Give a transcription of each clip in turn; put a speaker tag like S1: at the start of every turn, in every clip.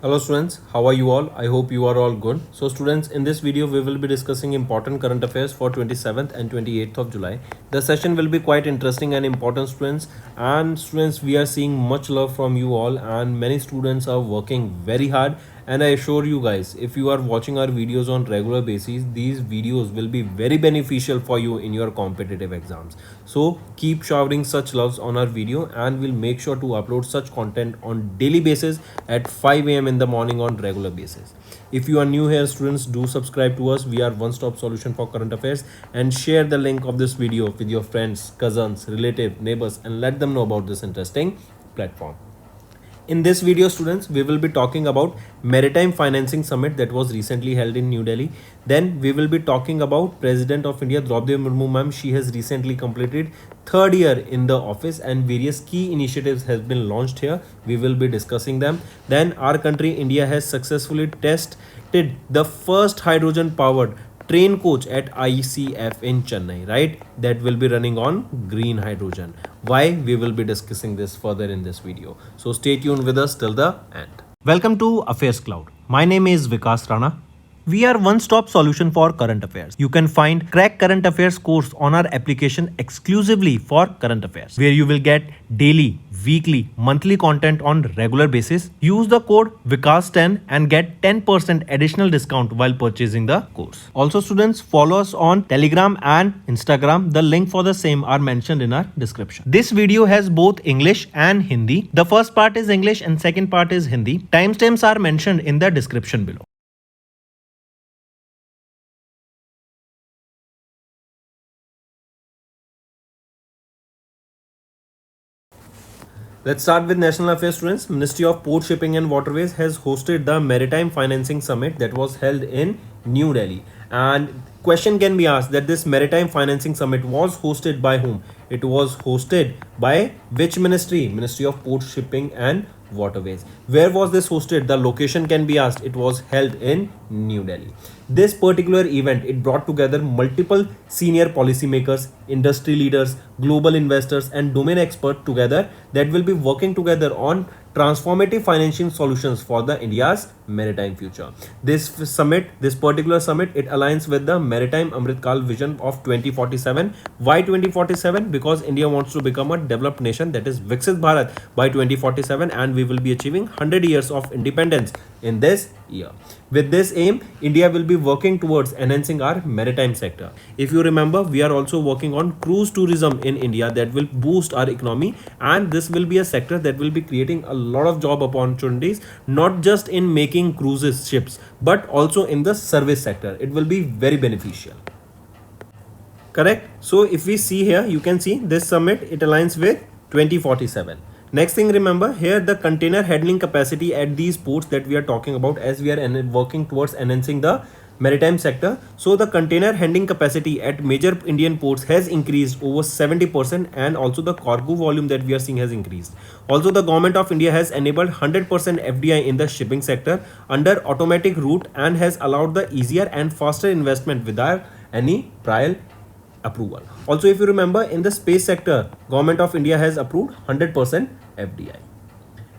S1: Hello students, how are you all? I hope you are all good. So students, in this video we will be discussing important current affairs for 27th and 28th of July. The session will be quite interesting and important students. And students, we are seeing much love from you all and many students are working very hard. And I assure you guys, if you are watching our videos on regular basis, these videos will be very beneficial for you in your competitive exams. So keep showering such loves on our video and we'll make sure to upload such content on daily basis at 5 a.m. in the morning on regular basis. If you are new here students, do subscribe to us. We are one-stop solution for current affairs, and share the link of this video with your friends, cousins, relatives, neighbors, and let them know about this interesting platform. In this video students, we will be talking about Maritime Financing Summit that was recently held in New Delhi. Then we will be talking about President of India Draupadi Murmu ma'am. She has recently completed third year in the office and various key initiatives have been launched here. We will be discussing them. Then our country India has successfully tested the first hydrogen powered train coach at ICF in Chennai, right? That will be running on green hydrogen. Why? We will be discussing this further in this video. So stay tuned with us till the end. Welcome to Affairs Cloud. My name is Vikas Rana. We are one-stop solution for current affairs. You can find Crack Current Affairs course on our application exclusively for current affairs, where you will get daily, weekly, monthly content on regular basis. Use the code VIKAS10 and get 10% additional discount while purchasing the course. Also students, follow us on Telegram and Instagram. The link for the same are mentioned in our description. This video has both English and Hindi. The first part is English and second part is Hindi. Timestamps are mentioned in the description below. Let's start with national affairs students. Ministry of Port Shipping and Waterways has hosted the Maritime Financing Summit that was held in New Delhi. And question can be asked that this Maritime Financing Summit was hosted by whom? It was hosted by which ministry? Ministry of Port Shipping and Waterways. Where was this hosted? The location can be asked. It was held in New Delhi. This particular event, it brought together multiple senior policymakers, industry leaders, global investors and domain experts together that will be working together on transformative financing solutions for the India's maritime future. This particular summit, it aligns with the Maritime Amrit Kal vision of 2047. Why 2047? Because India wants to become a developed nation, that is Viksit Bharat, by 2047, and we will be achieving 100 years of independence in this year. With this aim, India will be working towards enhancing our maritime sector. If you remember, we are also working on cruise tourism in India that will boost our economy, and this will be a sector that will be creating a lot of job opportunities, not just in making cruises ships but also in the service sector. It will be very beneficial. Correct. So if we see here, you can see this summit, it aligns with 2047. Next thing, remember here the container handling capacity at these ports that we are talking about, as we are working towards enhancing the maritime sector. So the container handling capacity at major Indian ports has increased over 70%, and also the cargo volume that we are seeing has increased. Also the government of India has enabled 100% FDI in the shipping sector under automatic route and has allowed the easier and faster investment without any prior approval. Also, if you remember, in the space sector, government of India has approved 100% FDI.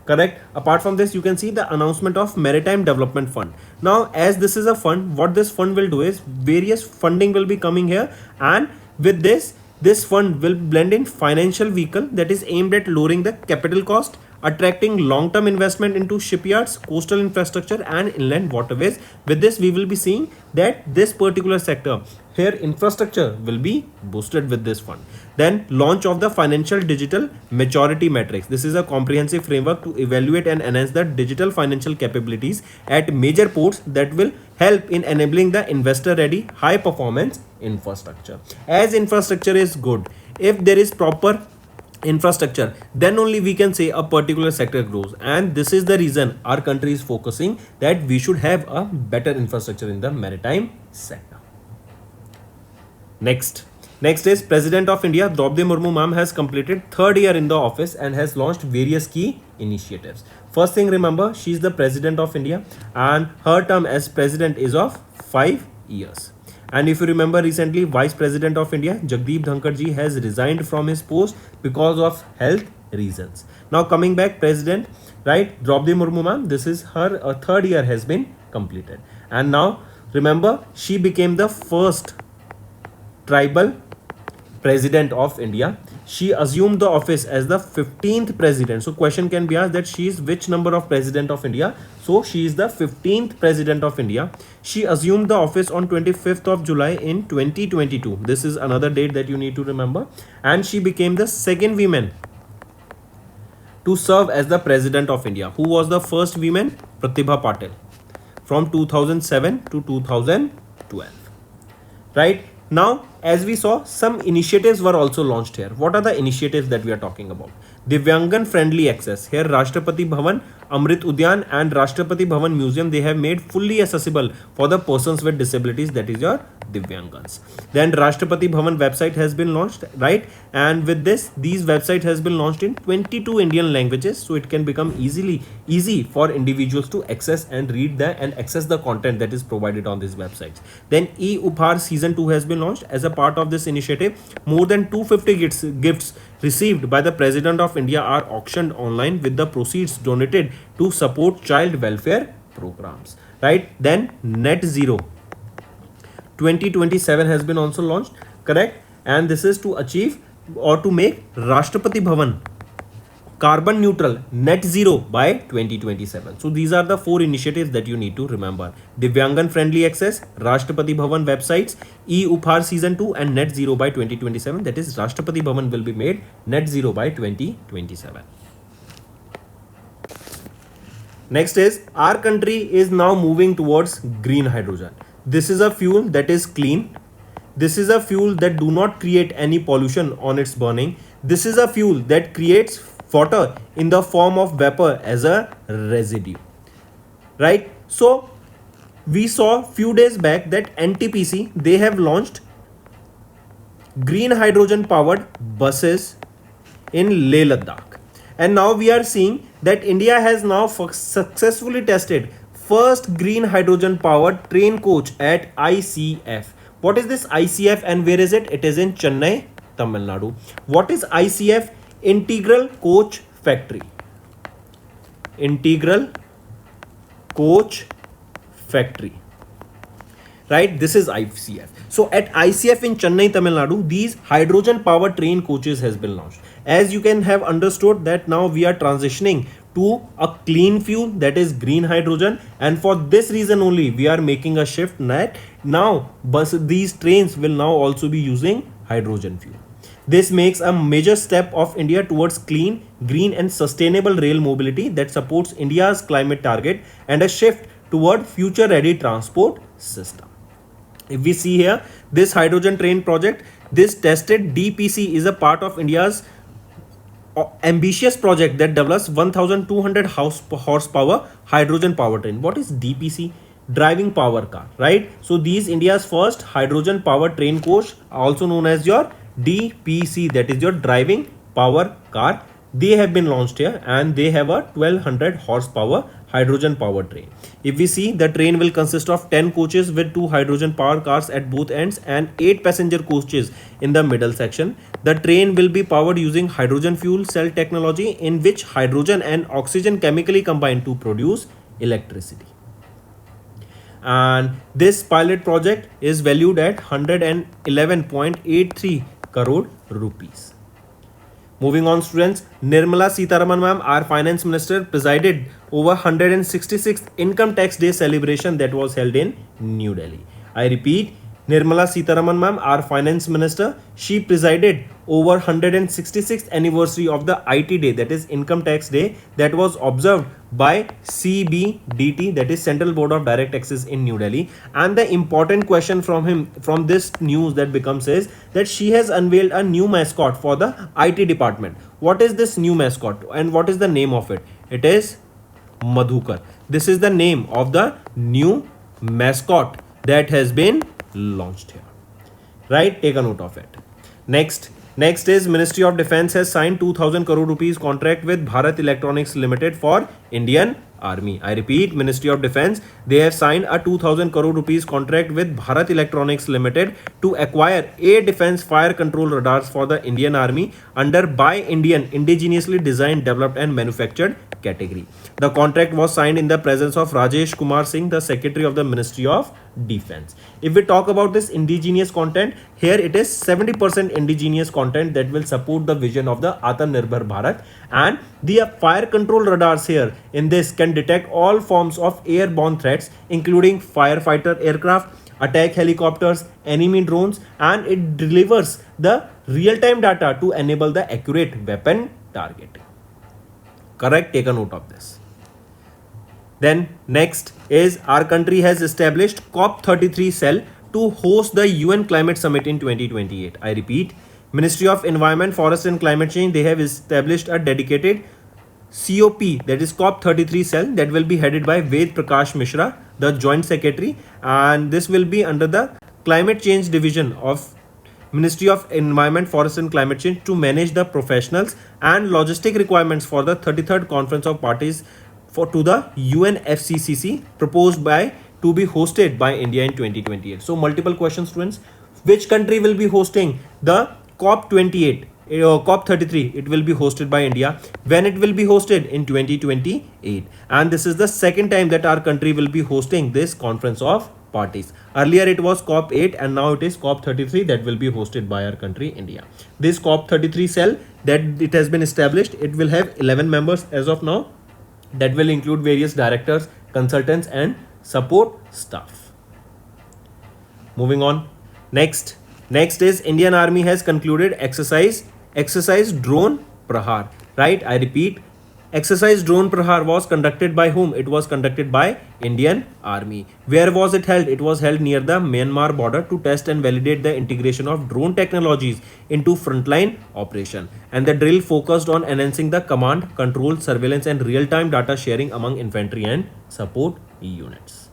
S1: Correct. Apart from this, you can see the announcement of Maritime Development Fund. Now, as this is a fund, what this fund will do is various funding will be coming here, and with this fund will blend in financial vehicle that is aimed at lowering the capital cost, attracting long-term investment into shipyards, coastal infrastructure and inland waterways. With this, we will be seeing that this particular sector here, infrastructure will be boosted with this fund. Then launch of the financial digital maturity matrix. This is a comprehensive framework to evaluate and enhance the digital financial capabilities at major ports that will help in enabling the investor ready high performance infrastructure. As infrastructure is good, if there is proper infrastructure, then only we can say a particular sector grows, and this is the reason our country is focusing that we should have a better infrastructure in the maritime sector. Next is President of India Draupadi Murmu ma'am has completed third year in the office and has launched various key initiatives. First thing, remember, she is the President of India and her term as President is of 5 years. And if you remember, recently Vice President of India Jagdeep Dhankar ji has resigned from his post because of health reasons. Now coming back, President right? Draupadi Murmu ma'am, this is her third year has been completed. And now remember, she became the first tribal president of India. She assumed the office as the 15th president. So question can be asked that she is which number of president of India? So she is the 15th president of India. She assumed the office on 25th of July in 2022. This is another date that you need to remember. And she became the second woman to serve as the president of India. Who was the first woman? Pratibha Patil from 2007 to 2012. Right? Now, as we saw, some initiatives were also launched here. What are the initiatives that we are talking about? Divyangan friendly access. Here, Rashtrapati Bhavan, Amrit Udyan and Rashtrapati Bhavan Museum, they have made fully accessible for the persons with disabilities, that is your Divyangans. Then Rashtrapati Bhavan website has been launched, right? And with this, these website has been launched in 22 Indian languages, so it can become easy for individuals to access and read and access the content that is provided on these websites. Then E-Upar Season 2 has been launched. As a part of this initiative, more than 250 gifts received by the President of India are auctioned online, with the proceeds donated to support child welfare programs, right? Then Net Zero 2027 has been also launched, correct? And this is to achieve or to make Rashtrapati Bhavan carbon neutral, net zero by 2027. So these are the 4 initiatives that you need to remember: Divyangan friendly access, Rashtrapati Bhavan websites, E-Upar Season 2 and net zero by 2027. That is, Rashtrapati Bhavan will be made net zero by 2027. Next is, our country is now moving towards green hydrogen. This is a fuel that is clean. This is a fuel that do not create any pollution on its burning. This is a fuel that creates water in the form of vapor as a residue, right? So we saw few days back that NTPC, they have launched green hydrogen powered buses in Leh Ladakh. And now we are seeing that India has now successfully tested first green hydrogen powered train coach at ICF. What is this ICF and where is it? It is in Chennai, Tamil Nadu. What is ICF? Integral Coach Factory. Integral Coach Factory. Right? This is ICF. So at ICF in Chennai, Tamil Nadu, these hydrogen powered train coaches has been launched. As you can have understood that now we are transitioning to a clean fuel, that is green hydrogen, and for this reason only we are making a shift that now these trains will now also be using hydrogen fuel. This makes a major step of India towards clean, green and sustainable rail mobility that supports India's climate target and a shift toward future ready transport system. If we see here, this hydrogen train project, this tested DPC is a part of India's ambitious project that develops 1200 horsepower hydrogen powertrain. What is DPC? Driving power car, right? So these India's first hydrogen powered train coach, also known as your DPC, that is your driving power car, they have been launched here and they have a 1200 horsepower hydrogen power train. If we see, the train will consist of 10 coaches with 2 hydrogen power cars at both ends and 8 passenger coaches in the middle section. The train will be powered using hydrogen fuel cell technology, in which hydrogen and oxygen chemically combine to produce electricity. And this pilot project is valued at 111.83 crore rupees. Moving on, students, Nirmala Sitharaman ma'am, our finance minister, presided over 166th income tax day celebration that was held in New Delhi. I repeat, Nirmala Sitharaman ma'am, our finance minister, she presided over 166th anniversary of the IT day, that is income tax day, that was observed by CBDT, that is Central Board of Direct Taxes in New Delhi. And the important question from this news that becomes is that she has unveiled a new mascot for the IT department. What is this new mascot and what is the name of it? It is Madhukar. This is the name of the new mascot that has been launched here, right? Take a note of it. Next is Ministry of Defence has signed 2000 crore rupees contract with Bharat Electronics Limited for Indian Army. I repeat, Ministry of Defence, they have signed a 2000 crore rupees contract with Bharat Electronics Limited to acquire air defence fire control radars for the Indian Army under Buy Indian, indigenously designed, developed and manufactured category. The contract was signed in the presence of Rajesh Kumar Singh, the Secretary of the Ministry of Defence. If we talk about this indigenous content, here it is 70% indigenous content that will support the vision of the Atmanirbhar Bharat, and the fire control radars here in this can detect all forms of airborne threats including firefighter aircraft, attack helicopters, enemy drones, and it delivers the real-time data to enable the accurate weapon targeting. Correct? Take a note of this. Then next is our country has established COP33 cell to host the UN Climate Summit in 2028. I repeat, Ministry of Environment, Forest and Climate Change, they have established a dedicated COP, that is COP33 cell, that will be headed by Ved Prakash Mishra, the Joint Secretary, and this will be under the Climate Change Division of Ministry of Environment, Forest and Climate Change to manage the professionals and logistic requirements for the 33rd Conference of Parties to the UNFCCC proposed by to be hosted by India in 2028. So multiple questions, students. Which country will be hosting the COP28? COP33, it will be hosted by India. When it will be hosted? In 2028. And this is the second time that our country will be hosting this conference of parties. Earlier it was COP8 and now it is COP33 that will be hosted by our country India. This COP33 cell that it has been established, it will have 11 members as of now. That will include various directors, consultants and support staff. Moving on. Next is Indian Army has concluded exercise Drone Prahar. Right? I repeat, exercise Drone Prahar was conducted by whom? It was conducted by Indian Army. Where was it held? It was held near the Myanmar border to test and validate the integration of drone technologies into frontline operation. And the drill focused on enhancing the command, control, surveillance and real-time data sharing among infantry and support units.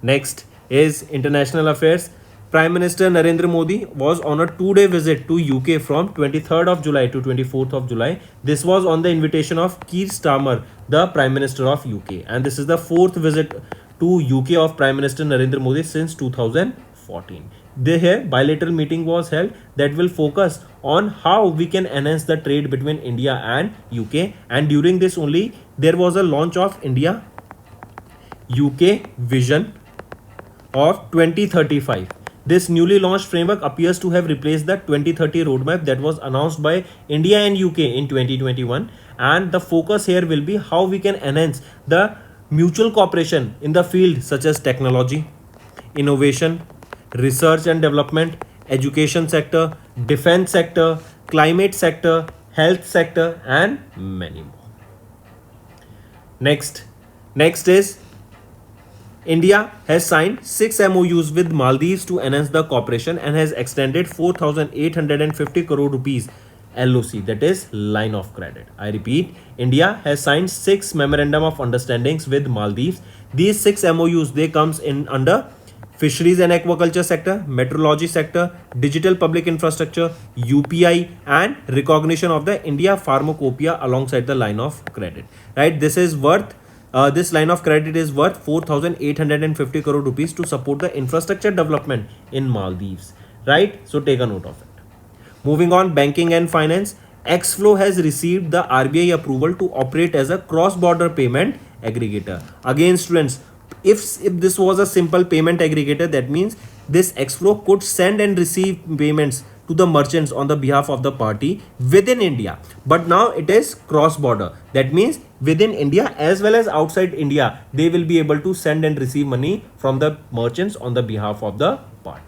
S1: Next is international affairs. Prime Minister Narendra Modi was on a 2-day visit to UK from 23rd of July to 24th of July. This was on the invitation of Keir Starmer, the Prime Minister of UK. And this is the 4th visit to UK of Prime Minister Narendra Modi since 2014. Here bilateral meeting was held that will focus on how we can enhance the trade between India and UK. And during this only, there was a launch of India UK Vision of 2035. This newly launched framework appears to have replaced the 2030 roadmap that was announced by India and UK in 2021. And the focus here will be how we can enhance the mutual cooperation in the field such as technology, innovation, research and development, education sector, defense sector, climate sector, health sector, and many more. Next is India has signed 6 MOUs with Maldives to enhance the cooperation and has extended 4,850 crore rupees LOC, that is line of credit. I repeat, India has signed 6 memorandum of understandings with Maldives. These 6 MOUs, they comes in under fisheries and aquaculture sector, meteorology sector, digital public infrastructure, UPI and recognition of the India pharmacopoeia alongside the line of credit. Right, this is worth this line of credit is worth 4,850 crore rupees to support the infrastructure development in Maldives. Right? So take a note of it. Moving on, banking and finance. Xflow has received the RBI approval to operate as a cross-border payment aggregator. Again, students, if this was a simple payment aggregator, that means this Xflow could send and receive payments to the merchants on the behalf of the party within India. But now it is cross-border. That means within India as well as outside India, they will be able to send and receive money from the merchants on the behalf of the party.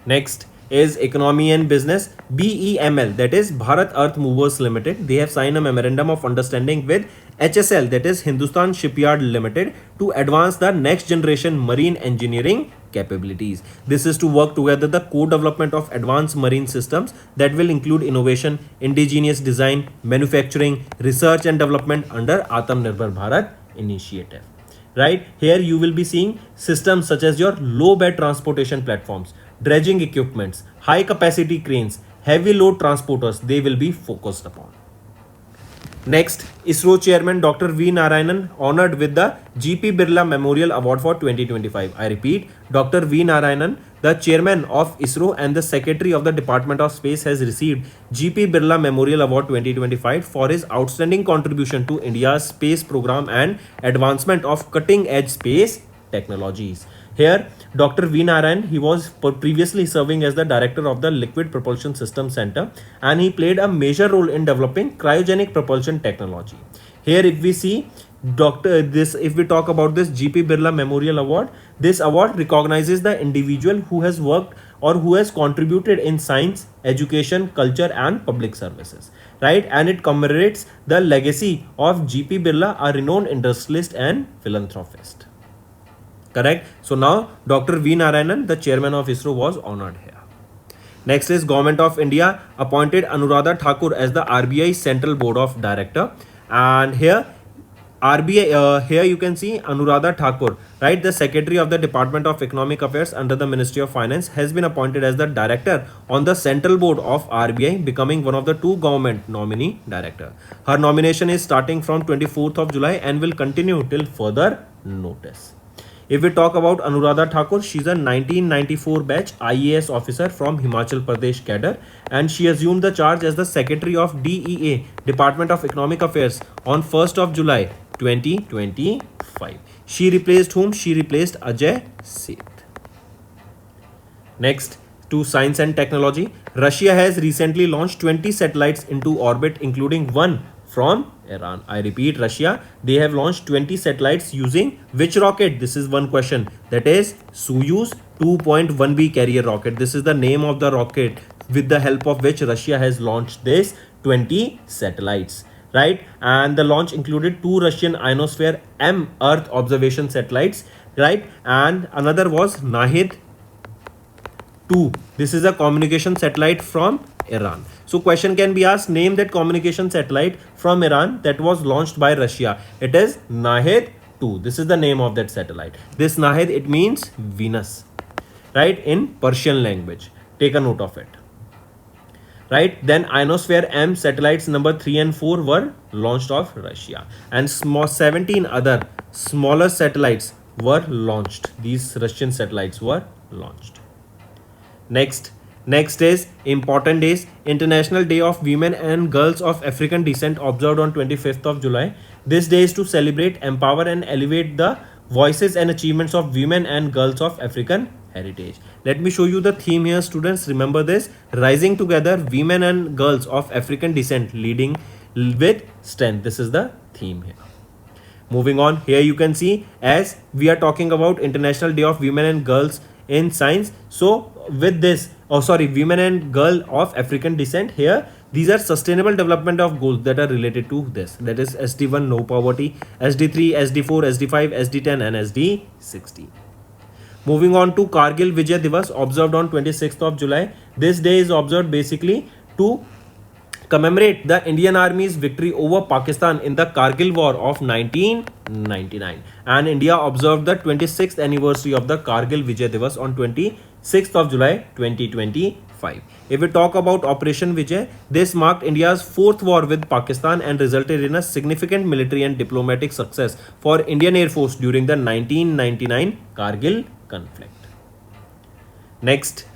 S1: Next is economy and business. BEML, that is Bharat Earth Movers Limited. They have signed a memorandum of understanding with HSL, that is Hindustan Shipyard Limited, to advance the next generation marine engineering capabilities. This is to work together the co-development of advanced marine systems that will include innovation, indigenous design, manufacturing, research and development under Atmanirbhar Bharat initiative. Right, here you will be seeing systems such as your low bed transportation platforms, dredging equipments, high capacity cranes, heavy load transporters, they will be focused upon. Next, ISRO Chairman Dr. V. Narayanan honored with the GP Birla Memorial Award for 2025. I repeat, Dr. V. Narayanan, the Chairman of ISRO and the Secretary of the Department of Space, has received GP Birla Memorial Award 2025 for his outstanding contribution to India's space program and advancement of cutting-edge space technologies. Here, Dr. V. Narayan, he was previously serving as the director of the Liquid Propulsion System Center, and he played a major role in developing cryogenic propulsion technology. Here, if we see if we talk about this GP Birla Memorial Award, this award recognizes the individual who has worked or who has contributed in science, education, culture, and public services, right? And it commemorates the legacy of GP Birla, a renowned industrialist and philanthropist. Correct. So now Dr. V. Narayanan, the chairman of ISRO, was honored here. Next is Government of India appointed Anuradha Thakur as the RBI Central Board of Director. And here RBI, here you can see Anuradha Thakur, right? The Secretary of the Department of Economic Affairs under the Ministry of Finance has been appointed as the director on the Central Board of RBI, becoming one of the two government nominee director. Her nomination is starting from 24th of July and will continue till further notice. If we talk about Anuradha Thakur, she's a 1994 batch IAS officer from Himachal Pradesh cadre, and she assumed the charge as the Secretary of DEA, Department of Economic Affairs, on 1st of July 2025. She replaced whom? She replaced Ajay Seth. Next, to science and technology. Russia has recently launched 20 satellites into orbit, including one from Iran. I repeat, Russia, they have launched 20 satellites using which rocket? This is one question. That is Soyuz 2.1B carrier rocket. This is the name of the rocket with the help of which Russia has launched this 20 satellites, right? And the launch included two Russian ionosphere M Earth observation satellites, right? And another was Nahid 2. This is a communication satellite from Iran. So question can be asked, name that communication satellite from Iran that was launched by Russia. It is Nahid 2. This is the name of that satellite. This Nahid, it means Venus, right, in Persian language. Take a note of it. Right, then ionosphere M satellites number 3 and 4 were launched off Russia, and 17 other smaller satellites were launched. These Russian satellites were launched. Next is important days. International Day of Women and Girls of African Descent observed on 25th of July. This day is to celebrate, empower and elevate the voices and achievements of women and girls of African heritage. Let me show you the theme here, students. Remember this: rising together, women and girls of African descent leading with strength. This is the theme here. Moving on, here you can see, as we are talking about International Day of Women and Girls in Science, so with this, women and girl of African descent, here these are sustainable development of goals that are related to this. That is SD1, no poverty, SD3, SD4, SD5, SD10 and SD60. Moving on to Kargil Vijay Divas observed on 26th of July. This day is observed basically to commemorate the Indian Army's victory over Pakistan in the Kargil War of 1999. And India observed the 26th anniversary of the Kargil Vijay Divas on 26th of July 2025. If we talk about Operation Vijay, this marked India's fourth war with Pakistan and resulted in a significant military and diplomatic success for Indian Air Force during the 1999 Kargil conflict. Next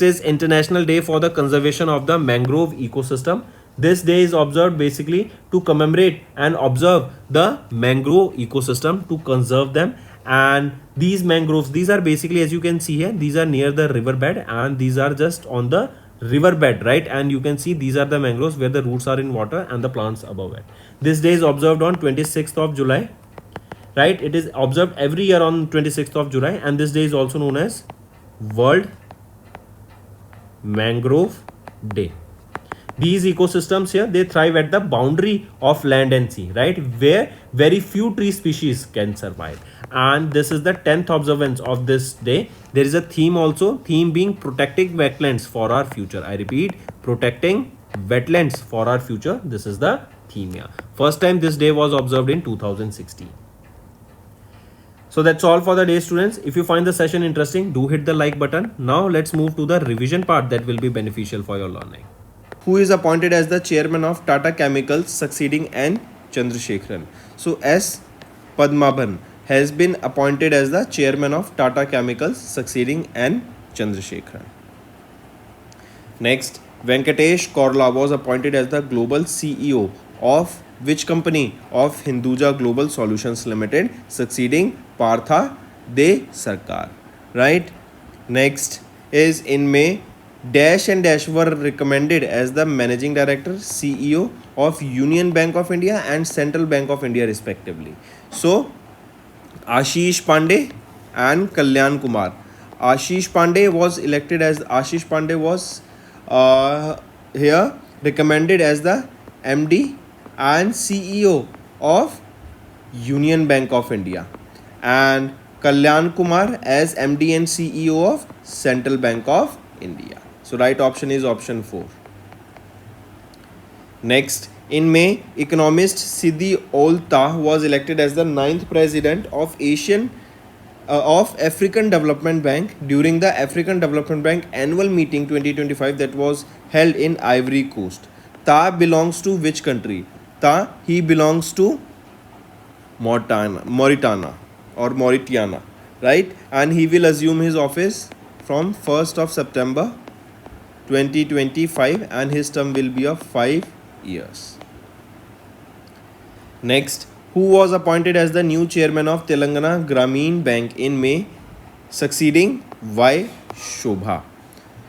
S1: is International Day for the Conservation of the Mangrove Ecosystem. This day is observed basically to commemorate and observe the mangrove ecosystem, to conserve them. And these mangroves, these are basically, as you can see here, these are near the riverbed and these are just on the riverbed, right? And you can see these are the mangroves where the roots are in water and the plants above it. This day is observed on 26th of July, right? It is observed every year on 26th of July, and this day is also known as World Mangrove Day. These ecosystems here, they thrive at the boundary of land and sea, right, where very few tree species can survive. And this is the 10th observance of this day. There is a theme also, theme being protecting wetlands for our future. I repeat, protecting wetlands for our future. This is the theme here. First time this day was observed in 2016. So that's all for the day, students. If you find the session interesting, do hit the like button. Now let's move to the revision part that will be beneficial for your learning. who is appointed as the chairman of Tata Chemicals succeeding N. Chandrasekharan. So S. Padmabhan has been appointed as the chairman of Tata Chemicals succeeding N. Chandrasekharan. Next, Venkatesh Korla was appointed as the global CEO of which company? Of Hinduja Global Solutions Limited succeeding Partha De Sarkar. Right? Next is in May, Dash and Dash were recommended as the managing director, CEO of Union Bank of India and Central Bank of India respectively. So Ashish Pandey and Kalyan Kumar. Ashish Pandey was here recommended as the MD and CEO of Union Bank of India, and Kalyan Kumar as MD and CEO of Central Bank of India. So right option is option 4. Next, in May, economist Sidi Olta was elected as the 9th president of African Development Bank during the African Development Bank annual meeting 2025 that was held in Ivory Coast. Ta belongs to which country? He belongs to Mauritania, right? And he will assume his office from 1st of September 2025 and his term will be of 5 years. Next, who was appointed as the new chairman of Telangana Grameen Bank in May, succeeding Y. Shobha?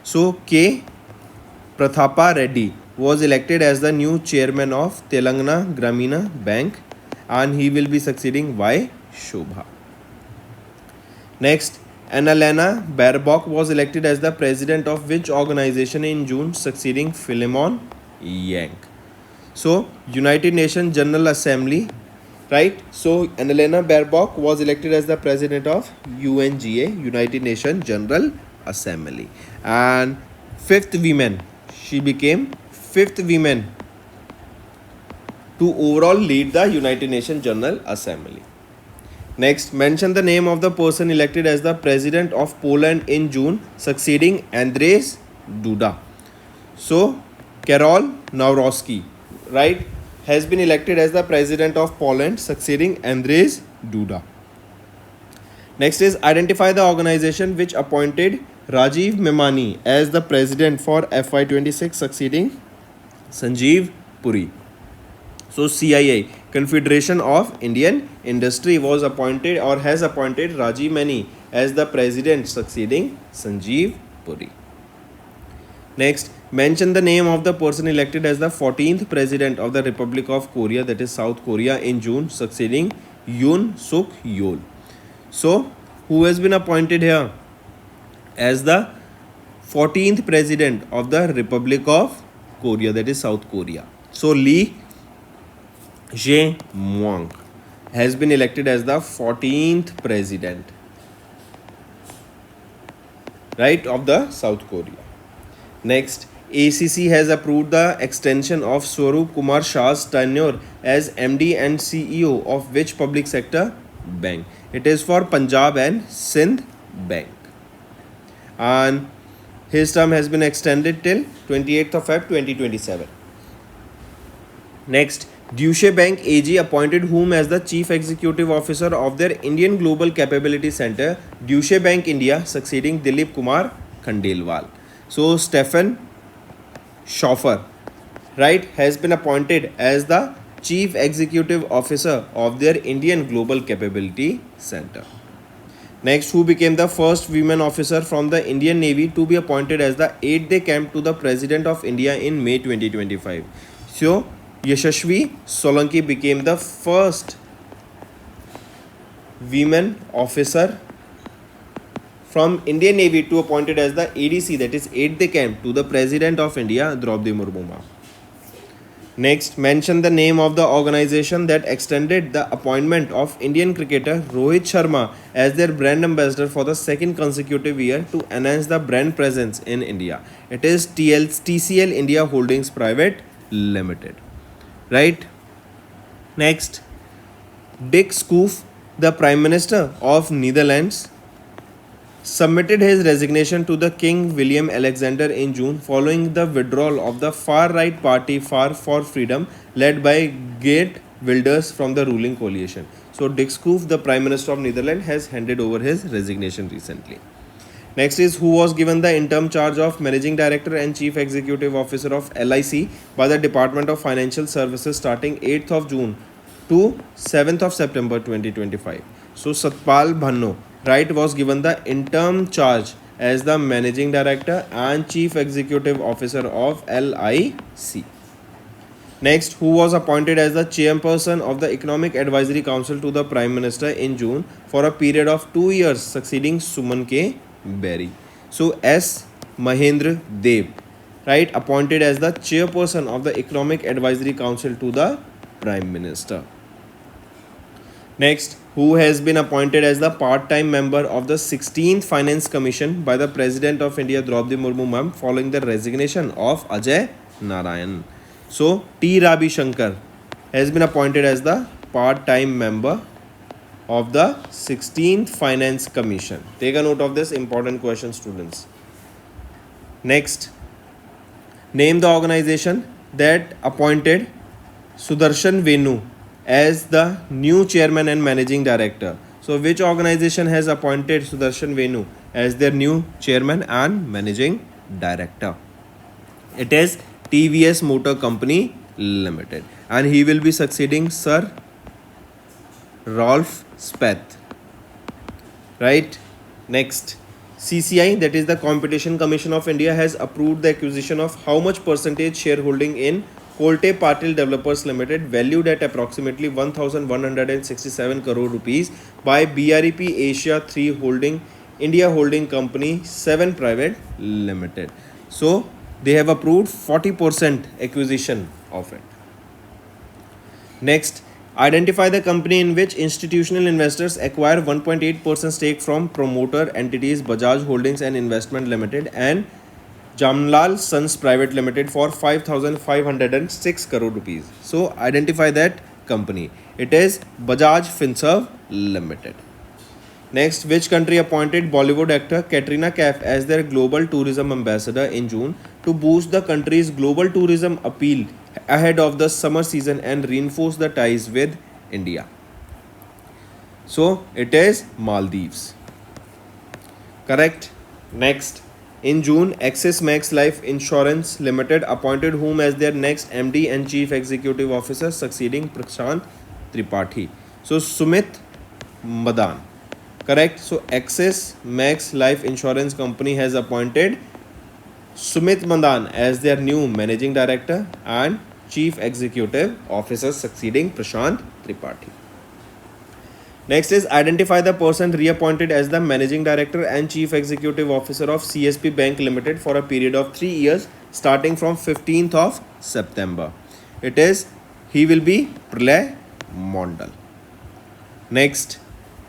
S1: So K. Prathapa Reddy was elected as the new chairman of Telangana Grameen Bank and he will be succeeding Y. Shobha. Next, Annalena Baerbock was elected as the president of which organization in June, succeeding Philemon Yang? So United Nations General Assembly, right? So Annalena Baerbock was elected as the president of UNGA, United Nations General Assembly, and she became fifth woman to overall lead the United Nations General Assembly. Next, mention the name of the person elected as the president of Poland in June, succeeding Andrzej Duda. So Karol Nawrocki, right, has been elected as the president of Poland, succeeding Andrzej Duda. Next is identify the organization which appointed Rajiv Memani as the president for FY26, succeeding Sanjeev Puri. So CIA, Confederation of Indian Industry, was appointed or has appointed Rajiv Memani as the president, succeeding Sanjeev Puri. Next, mention the name of the person elected as the 14th president of the Republic of Korea, that is South Korea, in June, succeeding Yoon Suk Yeol. So who has been appointed here as the 14th president of the Republic of Korea, that is South Korea? So Lee Jae-myung has been elected as the 14th president, right, of the South Korea. Next, ACC has approved the extension of Swaroop Kumar Shah's tenure as MD and CEO of which public sector bank? It is for Punjab and Sindh Bank, and his term has been extended till 28th of Feb 2027. Next, Deutsche Bank AG appointed whom as the Chief Executive Officer of their Indian Global Capability Center, Deutsche Bank India, succeeding Dilip Kumar Khandelwal. So Stefan Schoffer, right, has been appointed as the Chief Executive Officer of their Indian Global Capability Center. Next, who became the first women officer from the Indian Navy to be appointed as the aide-de-camp to the President of India in May 2025? So Yashashvi Solanki became the first women officer from Indian Navy to appointed as the ADC, that is aide-de-camp to the President of India, Draupadi Murmu. Next, mention the name of the organization that extended the appointment of Indian cricketer Rohit Sharma as their brand ambassador for the second consecutive year to enhance the brand presence in India. It is TCL India Holdings Private Limited. Right? Next, Dick Schoof, the Prime Minister of Netherlands, submitted his resignation to the King William Alexander in June following the withdrawal of the far-right party Far for Freedom led by Geert Wilders from the ruling coalition. So Dick Schoof, the Prime Minister of Netherlands, has handed over his resignation recently. Next is who was given the interim charge of Managing Director and Chief Executive Officer of LIC by the Department of Financial Services starting 8th of June to 7th of September 2025. So Satpal Bhanno, right, was given the interim charge as the Managing Director and Chief Executive Officer of LIC. Next, who was appointed as the chairperson of the Economic Advisory Council to the Prime Minister in June for a period of 2 years, succeeding Suman K. Berry. So, S. Mahendra Dev, right, appointed as the chairperson of the Economic Advisory Council to the Prime Minister. Next, who has been appointed as the part-time member of the 16th Finance Commission by the President of India Draupadi Murmu ma'am following the resignation of Ajay Narayan. So, T. Ravi Shankar has been appointed as the part-time member of the 16th Finance Commission. Take a note of this important question, students. Next, name the organization that appointed Sudarshan Venu as the new chairman and managing director. So, which organization has appointed Sudarshan Venu as their new chairman and managing director? It is TVS Motor Company Limited, and he will be succeeding Sir Rolf Speth. Right? Next, CCI, that is the Competition Commission of India, has approved the acquisition of how much percentage shareholding in Kolte Patil Developers Limited, valued at approximately 1,167 crore rupees by BREP Asia 3 Holding India Holding Company 7 Private Limited. So, they have approved 40% acquisition of it. Next, identify the company in which institutional investors acquire 1.8% stake from promoter entities Bajaj Holdings and Investment Limited and Jamnalal Sons Private Limited for 5,506 crore rupees. So, identify that company. It is Bajaj Finserv Limited. Next, which country appointed Bollywood actor Katrina Kaif as their global tourism ambassador in June to boost the country's global tourism appeal ahead of the summer season and reinforce the ties with India? So, it is Maldives. Correct. Next, in June, Axis Max Life Insurance Limited appointed whom as their next MD and Chief Executive Officer, succeeding Prashant Tripathi? So, Sumit Madan. Correct. So, Axis Max Life Insurance Company has appointed Sumit Madan as their new Managing Director and Chief Executive Officer, succeeding Prashant Tripathi. Next is identify the person reappointed as the Managing Director and Chief Executive Officer of CSP Bank Limited for a period of 3 years starting from 15th of September. He will be Pralay Mondal. Next,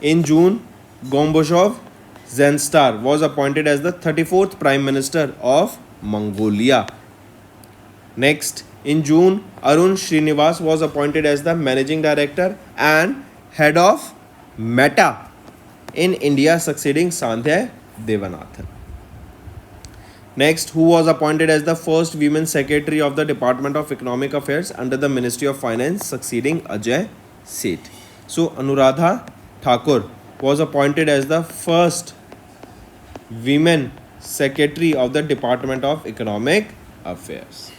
S1: in June, Gombozhov Zenstar was appointed as the 34th Prime Minister of Mongolia. Next, in June, Arun Srinivas was appointed as the Managing Director and Head of Meta in India, succeeding Sandhya Devanathan. Next, who was appointed as the first Women Secretary of the Department of Economic Affairs under the Ministry of Finance, succeeding Ajay Seth? So, Anuradha Thakur was appointed as the first Women Secretary of the Department of Economic Affairs.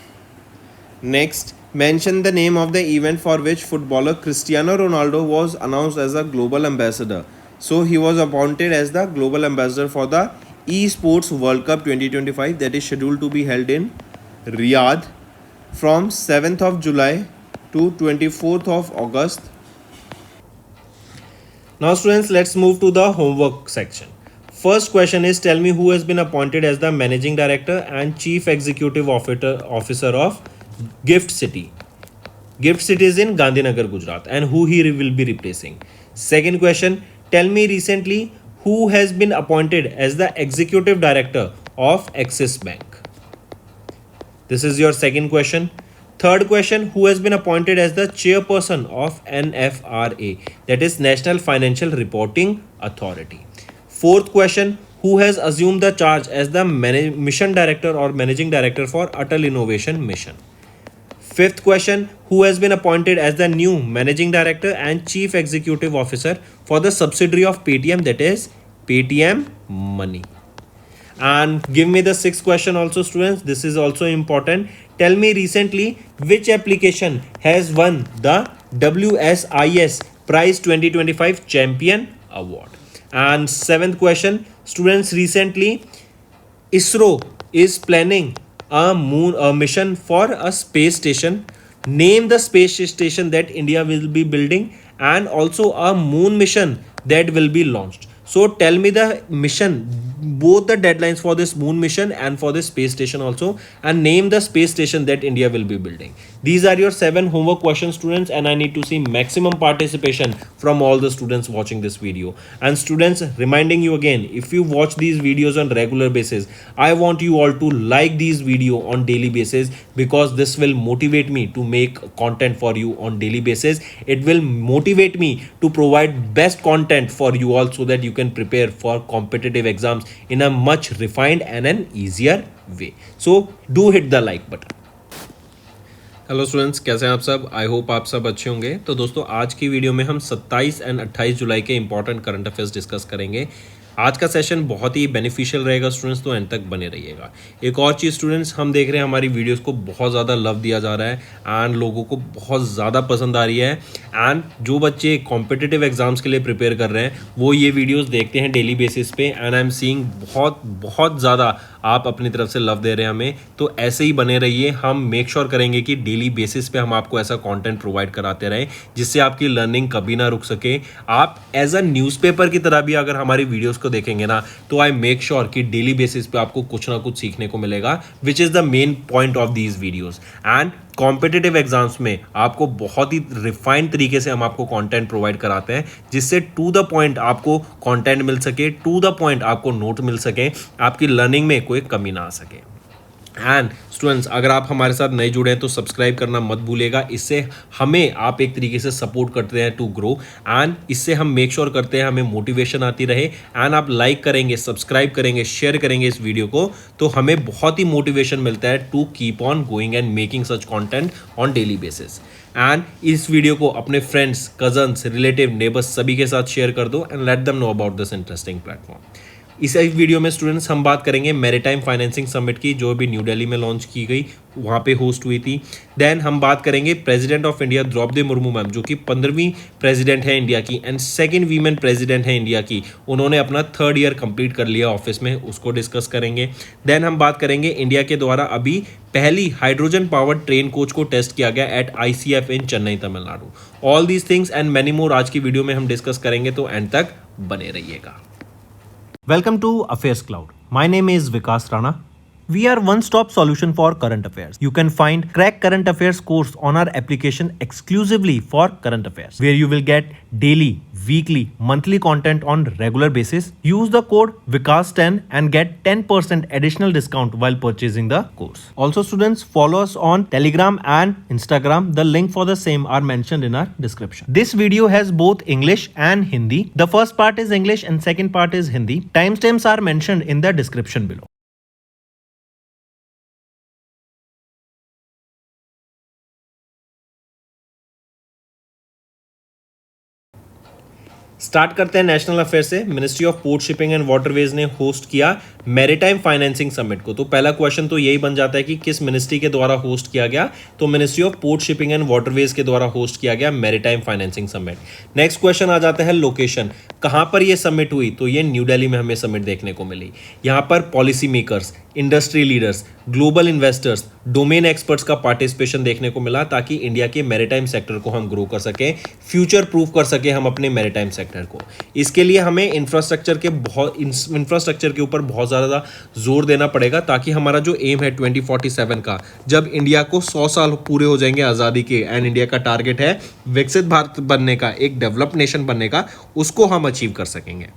S1: Next, mention the name of the event for which footballer Cristiano Ronaldo was announced as a global ambassador. So, he was appointed as the global ambassador for the Esports World Cup 2025 that is scheduled to be held in Riyadh from 7th of July to 24th of August. Now, students, let's move to the homework section. First question is, tell me who has been appointed as the Managing Director and Chief Executive Officer of Gift City. Gift City is in Gandhinagar, Gujarat, and who he will be replacing. Second question, tell me recently who has been appointed as the Executive Director of Axis Bank. This is your second question. Third question, who has been appointed as the chairperson of NFRA, that is National Financial Reporting Authority. Fourth question, who has assumed the charge as the mission director or managing director for Atal Innovation Mission. Fifth question, who has been appointed as the new managing director and chief executive officer for the subsidiary of Paytm, that is Paytm Money. And give me the sixth question also, students. This is also important. Tell me recently which application has won the WSIS Prize 2025 Champion Award. And seventh question, students, recently ISRO is planning a mission for a space station. Name the space station that India will be building and also a moon mission that will be launched. So tell me the mission, both the deadlines for this moon mission and for this space station also, and name the space station that India will be building. These are your 7 homework questions, students, and I need to see maximum participation from all the students watching this video. And students, reminding you again, if you watch these videos on regular basis, I want you all to like these video on daily basis, because this will motivate me to make content for you on daily basis. It will motivate me to provide best content for you all, so that you can prepare for competitive exams in a much refined and an easier way. So do hit the like button. Hello students, कैसे हैं आप सब? I hope आप सब अच्छे होंगे। तो दोस्तों, आज की वीडियो में हम 27 एंड 28 जुलाई के इंपॉर्टेंट करंट अफेयर्स डिस्कस करेंगे। आज का सेशन बहुत ही बेनिफिशियल रहेगा स्टूडेंट्स, तो एंड तक बने रहिएगा। एक और चीज़ स्टूडेंट्स, हम देख रहे हैं हमारी वीडियोस को बहुत ज़्यादा लव दिया जा रहा है एंड लोगों को बहुत ज़्यादा पसंद आ रही है। एंड जो बच्चे कॉम्पिटिटिव एग्जाम्स के लिए प्रिपेयर कर रहे हैं वो ये वीडियोस देखते हैं डेली बेसिस पे, एंड आई एम सीइंग बहुत ज़्यादा आप अपनी तरफ से लव दे रहे हैं हमें। तो ऐसे ही बने रहिए। हम मेक श्योर करेंगे कि डेली बेसिस पे हम आपको ऐसा कंटेंट प्रोवाइड कराते रहें जिससे आपकी लर्निंग कभी ना रुक सके। आप एज अ न्यूज़पेपर की तरह भी अगर हमारी वीडियोस को देखेंगे ना, तो आई मेक श्योर कि डेली बेसिस पे आपको कुछ ना कुछ सीखने को मिलेगा, which is the main point of these videos. And competitive exams में आपको बहुत ही रिफाइंड तरीके से हम आपको कंटेंट प्रोवाइड कराते हैं, जिससे टू द पॉइंट आपको कंटेंट मिल सके, टू द पॉइंट आपको नोट मिल सके, आपकी लर्निंग में कोई कमी ना आ सके। एंड स्टूडेंट्स, अगर आप हमारे साथ नए जुड़े हैं तो सब्सक्राइब करना मत भूलिएगा। इससे हमें आप एक तरीके से सपोर्ट करते हैं टू ग्रो, एंड इससे हम मेक श्योर करते हैं हमें मोटिवेशन आती रहे। एंड आप लाइक करेंगे, सब्सक्राइब करेंगे, शेयर करेंगे इस वीडियो को, तो हमें बहुत ही मोटिवेशन मिलता है to keep on going and making such content on daily basis. And इस वीडियो को अपने फ्रेंड्स, कजन्स, रिलेटिव, नेबर्स सभी के साथ शेयर कर दो and let them know about this interesting platform. इस वीडियो में स्टूडेंट्स हम बात करेंगे मैरीटाइम फाइनेंसिंग समिट की, जो अभी न्यू दिल्ली में लॉन्च की गई, वहाँ पे होस्ट हुई थी। देन हम बात करेंगे president of India Draupadi Murmu ma'am, जो कि 15वीं प्रेसिडेंट है इंडिया की एंड सेकंड वीमेन प्रेसिडेंट है इंडिया की। उन्होंने अपना 3rd ईयर कंप्लीट कर लिया ऑफिस में, उसको डिस्कस करेंगे। देन हम बात करेंगे इंडिया के द्वारा अभी पहली हाइड्रोजन पावर्ड ट्रेन कोच को टेस्ट किया गया at ICF in Chennai, Tamil Nadu. All these things and many more आज की वीडियो में हम डिस्कस करेंगे, तो एंड तक बने रहिएगा। Welcome to Affairs Cloud. My name is Vikas Rana. We are one-stop solution for current affairs. You can find Crack Current Affairs course on our application exclusively for current affairs, where you will get daily, weekly, monthly content on regular basis. Use the code VIKAS10 and get 10% additional discount while purchasing the course. Also, students, follow us on Telegram and Instagram. The link for the same are mentioned in our description. This video has both English and Hindi. The first part is English and second part is Hindi. Timestamps are mentioned in the description below. Start करते हैं national affair से। Ministry of port shipping and waterways ने host किया maritime financing summit को। तो पहला question तो यही बन जाता है कि किस मिनिस्ट्री के द्वारा होस्ट किया गया, तो ministry of port shipping and waterways के द्वारा होस्ट किया गया maritime financing summit. Next question आ जाता है लोकेशन, कहां पर यह समिट हुई, तो ये न्यू दिल्ली में हमें समिट देखने को मिली। यहां पर policy makers, industry leaders, global investors, domain experts का पार्टिसिपेशन देखने को मिला, ताकि इंडिया के मैरीटाइम सेक्टर को हम ग्रो कर सकें, फ्यूचर प्रूफ कर सके हम अपने मैरीटाइम सेक्टर को। इसके लिए हमें इंफ्रास्ट्रक्चर के ऊपर बहुत ज़्यादा जोर देना पड़ेगा, ताकि हमारा जो एम है 2047 का, जब इंडिया को 100 साल पूरे हो जाएंगे आज़ादी के एंड इंडिया का टारगेट है विकसित भारत बनने का, एक डेवलप्ड नेशन बनने का, उसको हम अचीव कर सकेंगे।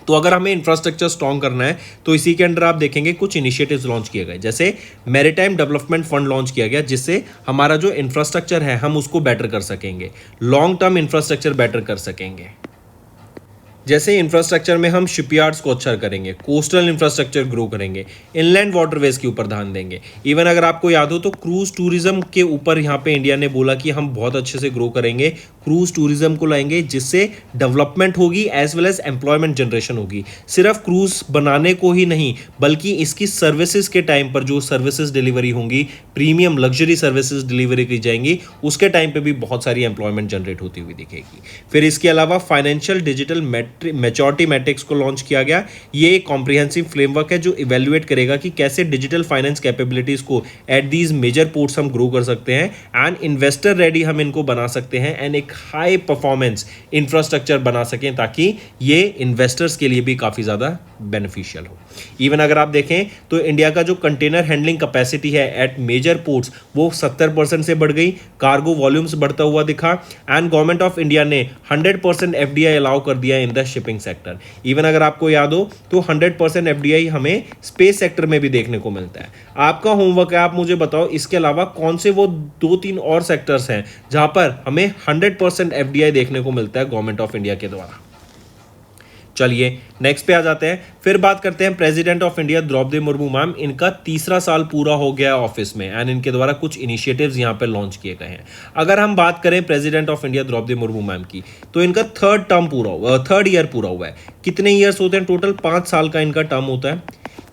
S1: तो अगर हमें इंफ्रास्ट्रक्चर स्ट्रॉन्ग करना है, तो इसी के अंडर आप देखेंगे कुछ इनिशिएटिव्स लॉन्च किए गए, जैसे मैरीटाइम डेवलपमेंट फंड लॉन्च किया गया, जिससे हमारा जो इंफ्रास्ट्रक्चर है हम उसको बेटर कर सकेंगे, लॉन्ग टर्म इंफ्रास्ट्रक्चर बेटर कर सकेंगे। जैसे इंफ्रास्ट्रक्चर में हम शिपयार्ड्स को अच्छा करेंगे, कोस्टल इंफ्रास्ट्रक्चर ग्रो करेंगे, इनलैंड वाटरवेज के ऊपर ध्यान देंगे। इवन अगर आपको याद हो तो क्रूज टूरिज्म के ऊपर यहाँ पे इंडिया ने बोला कि हम बहुत अच्छे से ग्रो करेंगे, क्रूज टूरिज्म को लाएंगे जिससे डेवलपमेंट होगी as well as employment generation होगी। सिर्फ क्रूज बनाने को ही नहीं बल्कि इसकी सर्विसेज के टाइम पर जो सर्विसेज डिलीवरी होंगी, प्रीमियम लग्जरी सर्विसेज डिलीवरी की जाएंगी, उसके टाइम पे भी बहुत सारी एम्प्लॉयमेंट जनरेट होती हुई दिखेगी। फिर इसके अलावा फाइनेंशियल डिजिटल मैच्योरिटी मैट्रिक्स को लॉन्च किया गया। ये एक कॉम्प्रिहेंसिव फ्रेमवर्क है जो इवेल्युएट करेगा कि कैसे डिजिटल फाइनेंस कैपेबिलिटीज को एट दीज मेजर पोर्ट्स हम ग्रो कर सकते हैं एंड इन्वेस्टर रेडी हम इनको बना सकते हैं एंड एक हाई परफॉर्मेंस इंफ्रास्ट्रक्चर बना सकें ताकि ये इन्वेस्टर्स के लिए भी काफ़ी ज़्यादा बेनिफिशियल हो। इवन अगर आप देखें तो इंडिया का जो कंटेनर हैंडलिंग कैपेसिटी है एट मेजर पोर्ट्स वो 70% से बढ़ गई, कार्गो वॉल्यूम्स बढ़ता हुआ दिखा एंड गवर्नमेंट ऑफ इंडिया ने 100% एफडीआई अलाउ कर दिया in the shipping sector. Even अगर आपको याद हो तो 100% एफडीआई हमें स्पेस सेक्टर में भी देखने को मिलता है। आपका होमवर्क है, आप मुझे बताओ इसके अलावा कौन से वो 2-3 और सेक्टर्स हैं जहां पर हमें 100% एफडीआई देखने को मिलता है गवर्नमेंट ऑफ इंडिया के द्वारा। चलिए नेक्स्ट पे आ जाते हैं। फिर बात करते हैं president of India Draupadi Murmu ma'am, इनका 3रा साल पूरा हो गया ऑफिस में एंड इनके द्वारा कुछ इनिशिएटिव्स यहाँ पे लॉन्च किए गए हैं। अगर हम बात करें president of India Draupadi Murmu ma'am की तो इनका 3rd ईयर पूरा हुआ है। कितने ईयर्स होते हैं टोटल? 5 साल का इनका टर्म होता है।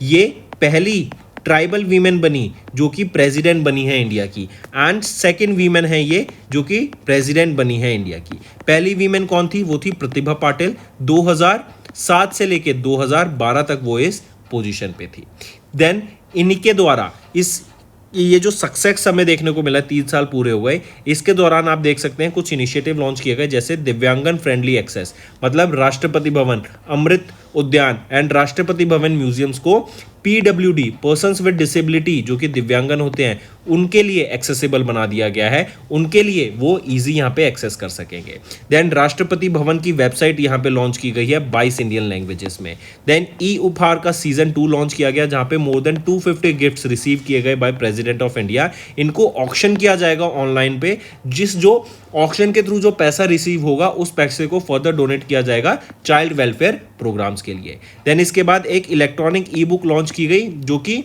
S1: ये पहली ट्राइबल वीमेन बनी जो कि प्रेसिडेंट बनी है इंडिया की एंड सेकंड वीमेन है ये जो कि प्रेसिडेंट बनी है इंडिया की। पहली वीमेन कौन थी? वो थी प्रतिभा पाटिल। 2007 से लेके 2012 तक वो इस पोजीशन पे थी। देन इनके द्वारा ये जो सक्सेस हमें देखने को मिला 3 साल पूरे हुए, इसके दौरान आप देख सकते हैं कुछ इनिशिएटिव लॉन्च किए गए जैसे दिव्यांगन फ्रेंडली एक्सेस, मतलब राष्ट्रपति भवन, अमृत उद्यान एंड राष्ट्रपति भवन म्यूजियम्स को पीडब्ल्यूडी पर्सन्स विद डिसेबिलिटी जो कि दिव्यांगन होते हैं उनके लिए एक्सेसिबल बना दिया गया है, उनके लिए वो इजी यहाँ पे एक्सेस कर सकेंगे। देन राष्ट्रपति भवन की वेबसाइट यहाँ पे लॉन्च की गई है 22 इंडियन लैंग्वेजेस में। देन ई उपहार का सीजन 2 लॉन्च किया गया जहाँ पे मोर देन 250 गिफ्ट्स रिसीव किए गए बाय प्रेसिडेंट ऑफ इंडिया। इनको ऑक्शन किया जाएगा ऑनलाइन पे, जो ऑक्शन के थ्रू जो पैसा रिसीव होगा उस पैसे को फर्दर डोनेट किया जाएगा चाइल्ड वेलफेयर प्रोग्राम्स के लिए। देन इसके बाद एक इलेक्ट्रॉनिक ई बुक लॉन्च की गई जो कि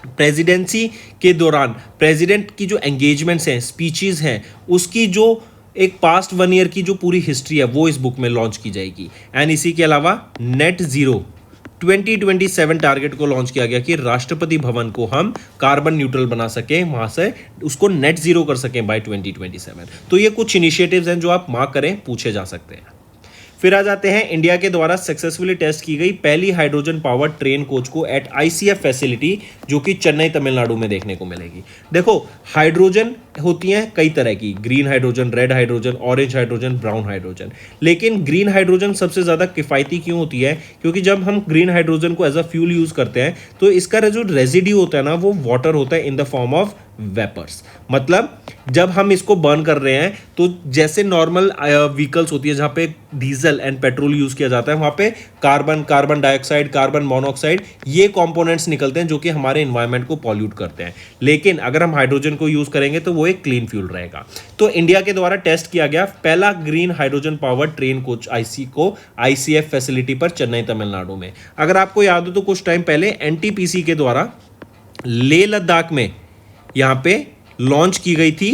S1: प्रेसिडेंसी के दौरान प्रेसिडेंट की जो एंगेजमेंट्स हैं, स्पीचेस हैं, उसकी जो एक पास्ट 1 ईयर की जो पूरी हिस्ट्री है वो इस बुक में लॉन्च की जाएगी। एंड इसी के अलावा नेट जीरो 2027 टारगेट को लॉन्च किया गया कि राष्ट्रपति भवन को हम कार्बन न्यूट्रल बना सकें, वहां से उसको नेट जीरो कर सकें बाय 2027। तो ये कुछ इनिशिएटिव्स हैं जो आप मार्क करें, पूछे जा सकते हैं। फिर आ जाते हैं इंडिया के द्वारा सक्सेसफुली टेस्ट की गई पहली हाइड्रोजन पावर ट्रेन कोच को एट आईसीएफ फैसिलिटी जो कि चेन्नई तमिलनाडु में देखने को मिलेगी। देखो हाइड्रोजन होती हैं कई तरह की, green hydrogen, red hydrogen, orange hydrogen, brown hydrogen. लेकिन ग्रीन हाइड्रोजन सबसे ज़्यादा किफ़ायती क्यों होती है? क्योंकि जब हम ग्रीन हाइड्रोजन को एज अ फ्यूल यूज़ करते हैं तो इसका जो रेजिड्यू होता है ना वो वाटर होता है in the form of vapours. मतलब जब हम इसको बर्न कर रहे हैं तो जैसे नॉर्मल व्हीकल्स होती है जहां पे डीजल एंड पेट्रोल यूज किया जाता है, वहां पे कार्बन डाइऑक्साइड, कार्बन मोनोऑक्साइड ये कंपोनेंट्स निकलते हैं जो कि हमारे एनवायरनमेंट को पॉल्यूट करते हैं। लेकिन अगर हम हाइड्रोजन को यूज करेंगे तो वो एक क्लीन फ्यूल रहेगा। तो इंडिया के द्वारा टेस्ट किया गया पहला green hydrogen power train coach ICF facility पर चेन्नई तमिलनाडु में। अगर आपको याद हो तो कुछ टाइम पहले एनटीपीसी के द्वारा लेह लद्दाख में यहाँ पे लॉन्च की गई थी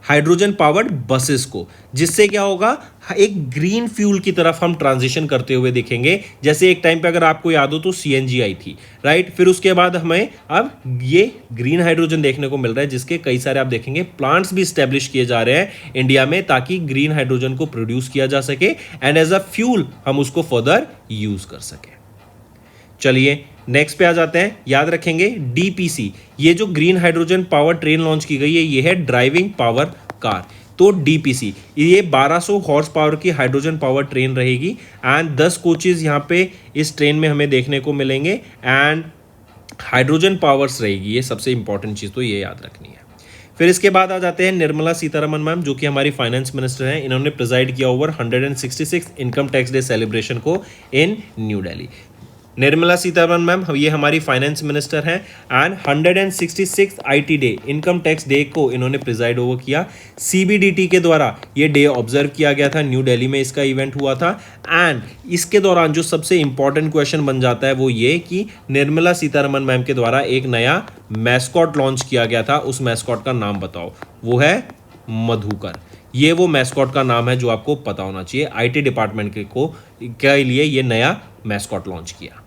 S1: हाइड्रोजन पावर्ड बसेस को, जिससे क्या होगा एक ग्रीन फ्यूल की तरफ हम ट्रांजिशन करते हुए देखेंगे। जैसे एक टाइम पे अगर आपको याद हो तो सीएनजी आई थी, राइट। फिर उसके बाद हमें अब ये ग्रीन हाइड्रोजन देखने को मिल रहा है जिसके कई सारे आप देखेंगे प्लांट्स भी स्टैब्लिश किए जा रहे हैं इंडिया में ताकि ग्रीन हाइड्रोजन को प्रोड्यूस किया जा सके एंड एज अ फ्यूल हम उसको फर्दर यूज कर सके। चलिए नेक्स्ट पे आ जाते हैं। याद रखेंगे डीपीसी, ये जो green hydrogen power train launch की गई है ये है ड्राइविंग पावर कार। तो डीपीसी ये 1200 हॉर्स पावर की हाइड्रोजन पावर ट्रेन रहेगी एंड 10 कोचेज यहाँ पे इस ट्रेन में हमें देखने को मिलेंगे एंड हाइड्रोजन पावर्स रहेगी। ये सबसे इंपॉर्टेंट चीज़ तो ये याद रखनी है। फिर इसके बाद आ जाते हैं निर्मला सीतारमन मैम जो कि हमारी फाइनेंस मिनिस्टर हैं। इन्होंने प्रिजाइड किया over 166 income tax day celebration को इन न्यू दिल्ली। निर्मला सीतारमण मैम ये हमारी फाइनेंस मिनिस्टर हैं and 166 IT day income tax day को इन्होंने प्रिजाइड ओवर किया। सीबीडीटी के द्वारा ये डे ऑब्जर्व किया गया था, न्यू दिल्ली में इसका इवेंट हुआ था। एंड इसके दौरान जो सबसे इंपॉर्टेंट क्वेश्चन बन जाता है वो ये कि निर्मला सीतारमण मैम के द्वारा एक नया मैस्कॉट लॉन्च किया गया था, उस मैस्कॉट का नाम बताओ। वो है मधुकर। ये वो मैस्कॉट का नाम है जो आपको पता होना चाहिए। आईटी डिपार्टमेंट के लिए ये नया मैस्कॉट लॉन्च किया।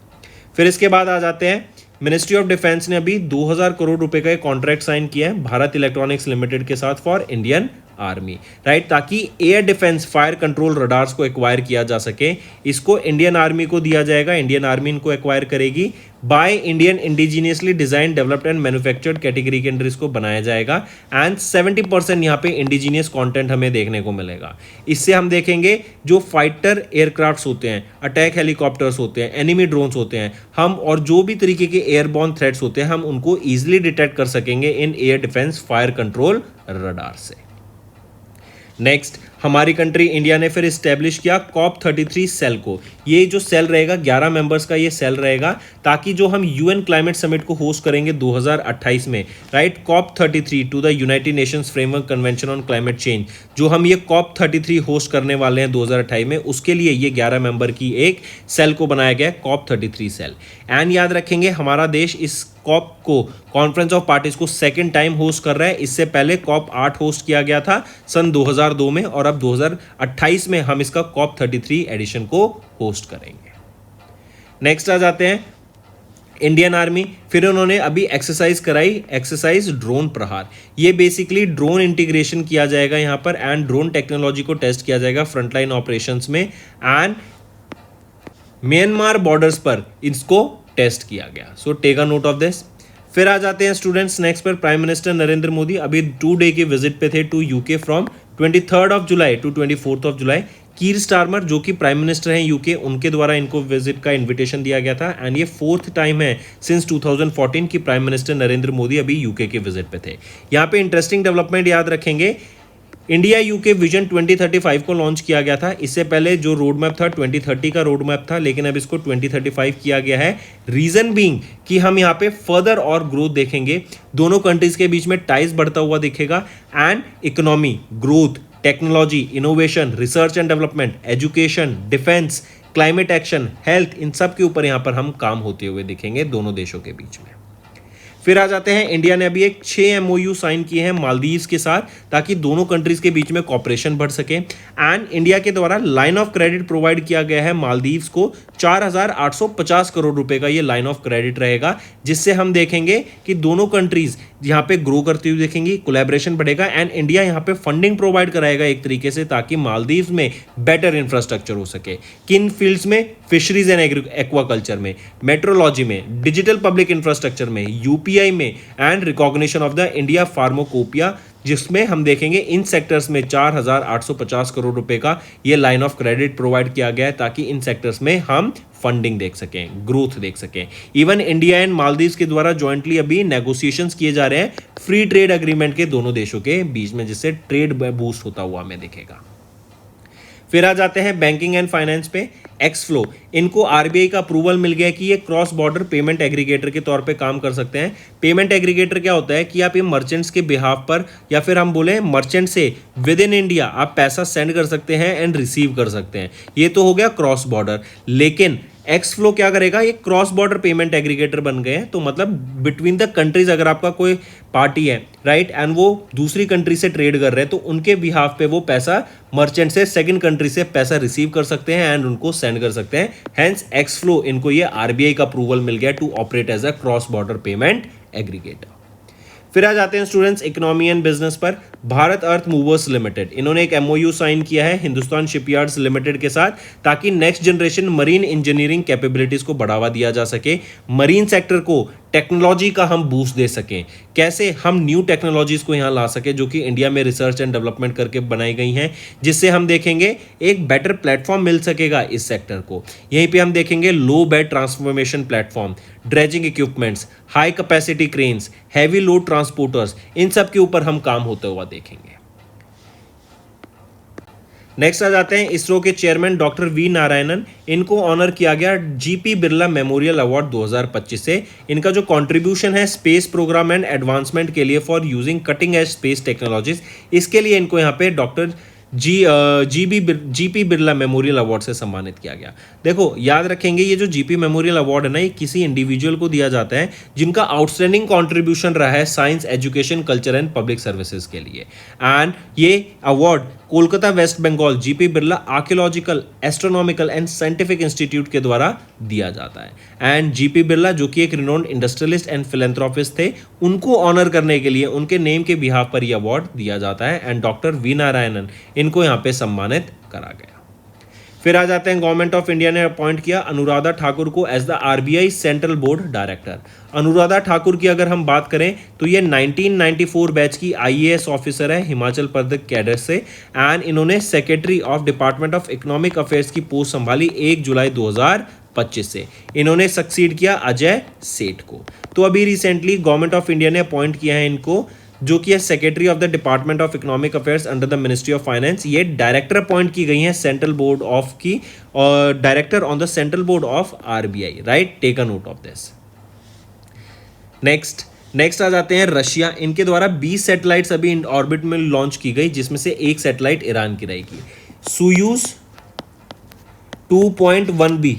S1: फिर इसके बाद आ जाते हैं, मिनिस्ट्री ऑफ डिफेंस ने अभी 2000 करोड़ रुपए का एक कॉन्ट्रैक्ट साइन किया है भारत इलेक्ट्रॉनिक्स लिमिटेड के साथ फॉर इंडियन आर्मी, राइट, ताकि air defence fire control radars को एक्वायर किया जा सके। इसको इंडियन आर्मी को दिया जाएगा, इंडियन आर्मी इनको एक्वायर करेगी। By Indian indigenously design developed and manufactured category के अंदर इसको बनाया जाएगा एंड 70% यहाँ पे इंडिजीनियस कंटेंट हमें देखने को मिलेगा। इससे हम देखेंगे जो फाइटर एयरक्राफ्ट्स होते हैं, अटैक हेलीकॉप्टर्स होते हैं, एनिमी ड्रोन्स होते हैं, हम और जो भी तरीके के एयरबॉर्न थ्रेट्स होते हैं हम उनको ईजिली डिटेक्ट कर सकेंगे in air defence fire control radar से। नेक्स्ट, हमारी कंट्री इंडिया ने फिर इस्टेब्लिश किया कॉप 33 सेल को। ये जो सेल रहेगा 11 मेंबर्स का ये सेल रहेगा, ताकि जो हम यूएन क्लाइमेट समिट को होस्ट करेंगे 2028 में, right, COP 33 to the United Nations Framework Convention on Climate Change, जो हम ये कॉप 33 होस्ट करने वाले हैं 2028 में, उसके लिए ये 11 मेंबर की एक सेल को बनाया गया कॉप 33 सेल। एंड याद रखेंगे हमारा देश इस कॉप को, कॉन्फ्रेंस ऑफ पार्टीज को, सेकंड टाइम होस्ट कर रहा है। इससे पहले कॉप 8 होस्ट किया गया था सन 2002 में, और अब 2028 में हम इसका कॉप 33 एडिशन को होस्ट करेंगे। नेक्स्ट आ जाते हैं इंडियन आर्मी। फिर उन्होंने अभी एक्सरसाइज कराई, एक्सरसाइज ड्रोन प्रहार। ये बेसिकली ड्रोन इंटीग्रेशन किया जाएगा यहाँ पर एंड ड्रोन टेक्नोलॉजी को टेस्ट किया जाएगा फ्रंटलाइन ऑपरेशंस में एंड म्यांमार बॉर्डर्स पर इसको टेस्ट किया गया। So take a note of this. फिर आ जाते हैं स्टूडेंट्स नेक्स्ट पर, प्राइम मिनिस्टर नरेंद्र मोदी अभी 2 डे की विजिट पे थे to UK from 23 of July to 24 of July. Keir Starmer जो कि प्राइम मिनिस्टर हैं यूके, उनके द्वारा इनको विजिट का इनविटेशन दिया गया था एंड ये 4th टाइम है सिंस 2014 की प्राइम मिनिस्टर नरेंद्र मोदी अभी यूके के विजिट पे थे। यहाँ पे इंटरेस्टिंग डेवलपमेंट याद रखेंगे, इंडिया यूके विजन 2035 को लॉन्च किया गया था। इससे पहले जो रोड मैप था 2030 का रोड मैप था, लेकिन अब इसको 2035 किया गया है। रीजन बीइंग कि हम यहाँ पे फर्दर और ग्रोथ देखेंगे, दोनों कंट्रीज के बीच में टाइज बढ़ता हुआ दिखेगा and economy growth, technology, innovation, research and development, education, defence, climate action, health, इन सब के ऊपर यहाँ पर हम काम होते हुए दिखेंगे दोनों देशों के बीच में। फिर आ जाते हैं, इंडिया ने अभी एक 6 MOU साइन किए हैं मालदीव्स के साथ, ताकि दोनों कंट्रीज के बीच में कॉपरेशन बढ़ सके। एंड इंडिया के द्वारा लाइन ऑफ क्रेडिट प्रोवाइड किया गया है मालदीव्स को, 4850 करोड़ रुपए का ये लाइन ऑफ क्रेडिट रहेगा, जिससे हम देखेंगे कि दोनों कंट्रीज यहाँ पे ग्रो करती हुई देखेंगी, कोलैबोरेशन बढ़ेगा एंड इंडिया यहाँ पे फंडिंग प्रोवाइड कराएगा एक तरीके से, ताकि मालदीव्स में बेटर इंफ्रास्ट्रक्चर हो सके। किन फील्ड्स में? फिशरीज एंड एक्वाकल्चर में, मेट्रोलॉजी में, डिजिटल पब्लिक इंफ्रास्ट्रक्चर में, यूपीआई में and recognition of the India pharmacopoeia, जिसमें हम देखेंगे इन सेक्टर्स में 4850 करोड़ रुपए का ये लाइन ऑफ क्रेडिट प्रोवाइड किया गया है, ताकि इन सेक्टर्स में हम फंडिंग देख सकें, ग्रोथ देख सकें। इवन इंडिया एंड मालदीव्स के द्वारा जॉइंटली अभी नेगोशिएशंस किए जा रहे हैं फ्री ट्रेड एग्रीमेंट के दोनों देशों के बीच में, जिससे ट्रेड बूस्ट होता हुआ हमें दिखेगा। फिर आ जाते हैं बैंकिंग एंड फाइनेंस पे, एक्सफ्लो। इनको आरबीआई का अप्रूवल मिल गया कि ये क्रॉस बॉर्डर पेमेंट एग्रीगेटर के तौर पे काम कर सकते हैं। पेमेंट एग्रीगेटर क्या होता है कि आप ये मर्चेंट्स के बिहाफ पर, या फिर हम बोले मर्चेंट से विद इन इंडिया आप पैसा सेंड कर सकते हैं एंड रिसीव कर सकते हैं। ये तो हो गया क्रॉस बॉर्डर, लेकिन एक्सफ्लो क्या करेगा, ये क्रॉस बॉर्डर पेमेंट एग्रीगेटर बन गए हैं। तो मतलब बिटवीन द कंट्रीज अगर आपका कोई पार्टी है, राइट, एंड वो दूसरी कंट्री से ट्रेड कर रहे हैं, तो उनके बिहाफ पे वो पैसा मर्चेंट से सेकंड कंट्री से पैसा रिसीव कर सकते हैं एंड उनको सेंड कर सकते हैं। हेंस एक्सफ्लो, इनको ये आरबीआई का अप्रूवल मिल गया to operate as a cross border payment aggregator. फिर आ जाते हैं स्टूडेंट्स इकोनॉमी एंड बिजनेस पर, भारत अर्थ मूवर्स लिमिटेड। इन्होंने एक एमओयू साइन किया है हिंदुस्तान शिपयार्ड्स लिमिटेड के साथ, ताकि next generation marine engineering capabilities को बढ़ावा दिया जा सके, मरीन सेक्टर को टेक्नोलॉजी का हम बूस्ट दे सकें। कैसे? हम न्यू टेक्नोलॉजीज को यहाँ ला सके जो कि इंडिया में रिसर्च एंड डेवलपमेंट करके बनाई गई हैं, जिससे हम देखेंगे एक बेटर प्लेटफॉर्म मिल सकेगा इस सेक्टर को। यहीं पे हम देखेंगे low bed transformation platform, dredging equipments, high capacity cranes, heavy load transporters, इन सब के ऊपर हम काम होता हुआ देखेंगे। नेक्स्ट आ जाते हैं इसरो के चेयरमैन डॉक्टर वी नारायणन, इनको ऑनर किया गया जीपी बिरला मेमोरियल अवार्ड 2025 से। इनका जो कंट्रीब्यूशन है स्पेस प्रोग्राम एंड एडवांसमेंट के लिए for using cutting edge space technologies, इसके लिए इनको यहाँ पे doctor GP Birla memorial award से सम्मानित किया गया। देखो याद रखेंगे ये जो जीपी मेमोरियल अवार्ड है ना, ये किसी इंडिविजुअल को दिया जाता है जिनका आउटस्टैंडिंग कंट्रीब्यूशन रहा है science, education, culture and public services के लिए। एंड ये award Kolkata West Bengal G P Birla archaeological, astronomical and scientific institute के द्वारा दिया जाता है। एंड जीपी बिरला जो कि एक रिनोन्ड इंडस्ट्रियलिस्ट एंड फिलेंथ्रोपिस्ट थे, उनको ऑनर करने के लिए उनके नेम के बिहाफ पर यह अवार्ड दिया जाता है। एंड डॉक्टर वी नारायणन इनको यहाँ पे सम्मानित करा गया। फिर आ जाते हैं गवर्नमेंट ऑफ इंडिया ने अपॉइंट किया अनुराधा ठाकुर को as the RBI central board director. Anuradha Thakur की अगर हम बात करें तो ये 1994 बैच की आईएएस ऑफिसर है हिमाचल प्रदेश कैडर से। एंड इन्होंने secretary of department of economic affairs की पोस्ट संभाली 1 जुलाई 2025 से। इन्होंने सक्सीड किया अजय सेठ को। तो अभी रिसेंटली गवर्नमेंट ऑफ इंडिया ने अपॉइंट किया है इनको, जो कि है secretary of the department of economic affairs under the ministry of finance. ये डायरेक्टर अपॉइंट की गई हैं सेंट्रल बोर्ड ऑफ की, और director on the central board of RBI, right, take a note of this. Next आ जाते हैं Russia. इनके द्वारा 20 सैटेलाइट्स अभी इन ऑर्बिट में लॉन्च की गई, जिसमें से एक सैटेलाइट ईरान की रहेगी। सोयूज 2.1B